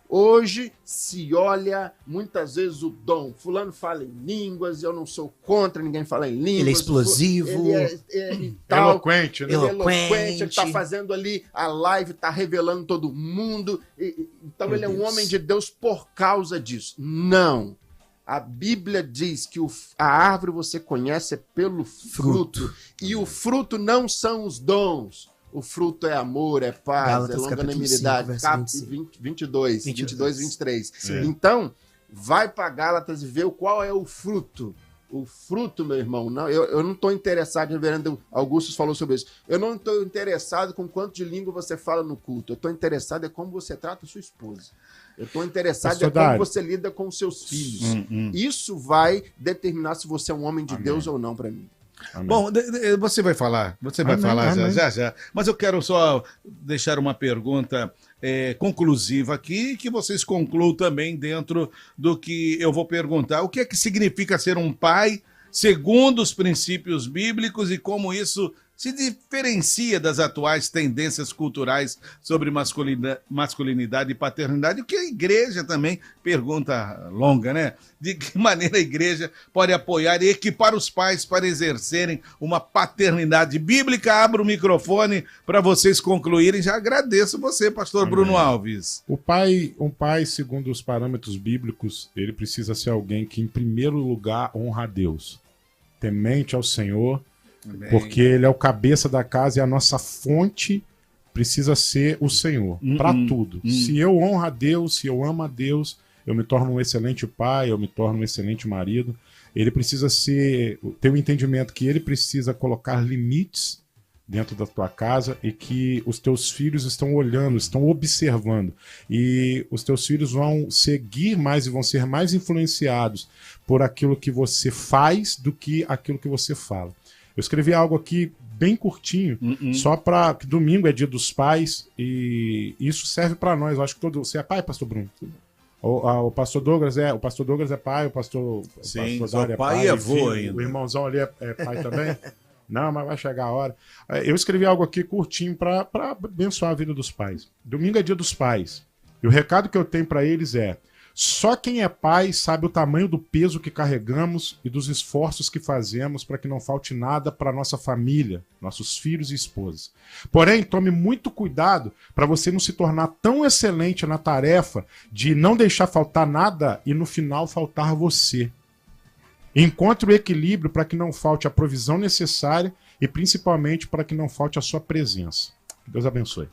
Hoje se olha muitas vezes o dom. Fulano fala em línguas, eu não sou contra ninguém falar em línguas. Ele é explosivo. Ele é tal, eloquente, né? Ele é eloquente, ele tá fazendo ali a live, tá revelando todo mundo. Então ele é um homem de Deus por causa disso. Não. A Bíblia diz que a árvore você conhece pelo fruto. E o fruto não são os dons. O fruto é amor, é paz, Gálatas, é longanimidade. 22, 23. Então, vai para Gálatas e vê qual é o fruto. O fruto, meu irmão, não, eu não estou interessado, o reverendo Augusto falou sobre isso, eu não estou interessado com quanto de língua você fala no culto, eu estou interessado como você trata a sua esposa. Eu estou interessado como você lida com os seus filhos. Isso vai determinar se você é um homem de Deus ou não para mim. Amém. Bom, você vai falar, já. Mas eu quero só deixar uma pergunta conclusiva aqui, que vocês concluam também dentro do que eu vou perguntar. O que significa ser um pai segundo os princípios bíblicos e como isso se diferencia das atuais tendências culturais sobre masculinidade e paternidade? O que a igreja também, pergunta longa, né? De que maneira a igreja pode apoiar e equipar os pais para exercerem uma paternidade bíblica? Abro o microfone para vocês concluírem. Já agradeço você, pastor Amém. Bruno Alves. Um pai, segundo os parâmetros bíblicos, ele precisa ser alguém que, em primeiro lugar, honra a Deus. Temente ao Senhor, Amém. porque ele é o cabeça da casa e a nossa fonte precisa ser o Senhor, para tudo. Se eu honro a Deus, se eu amo a Deus, eu me torno um excelente pai, eu me torno um excelente marido. Ele precisa ter um entendimento que ele precisa colocar limites dentro da tua casa e que os teus filhos estão olhando, estão observando. E os teus filhos vão seguir mais e vão ser mais influenciados por aquilo que você faz do que aquilo que você fala. Eu escrevi algo aqui bem curtinho, só para que domingo é dia dos pais e isso serve para nós. Eu acho que você é pai, pastor Bruno? O pastor Douglas é pai, o pastor Dário é pai, e avô ainda. O irmãozão ali é pai também. Não, mas vai chegar a hora. Eu escrevi algo aqui curtinho para abençoar a vida dos pais. Domingo é dia dos pais. E o recado que eu tenho para eles é: só quem é pai sabe o tamanho do peso que carregamos e dos esforços que fazemos para que não falte nada para nossa família, nossos filhos e esposas. Porém, tome muito cuidado para você não se tornar tão excelente na tarefa de não deixar faltar nada e no final faltar você. Encontre o equilíbrio para que não falte a provisão necessária e principalmente para que não falte a sua presença. Deus abençoe.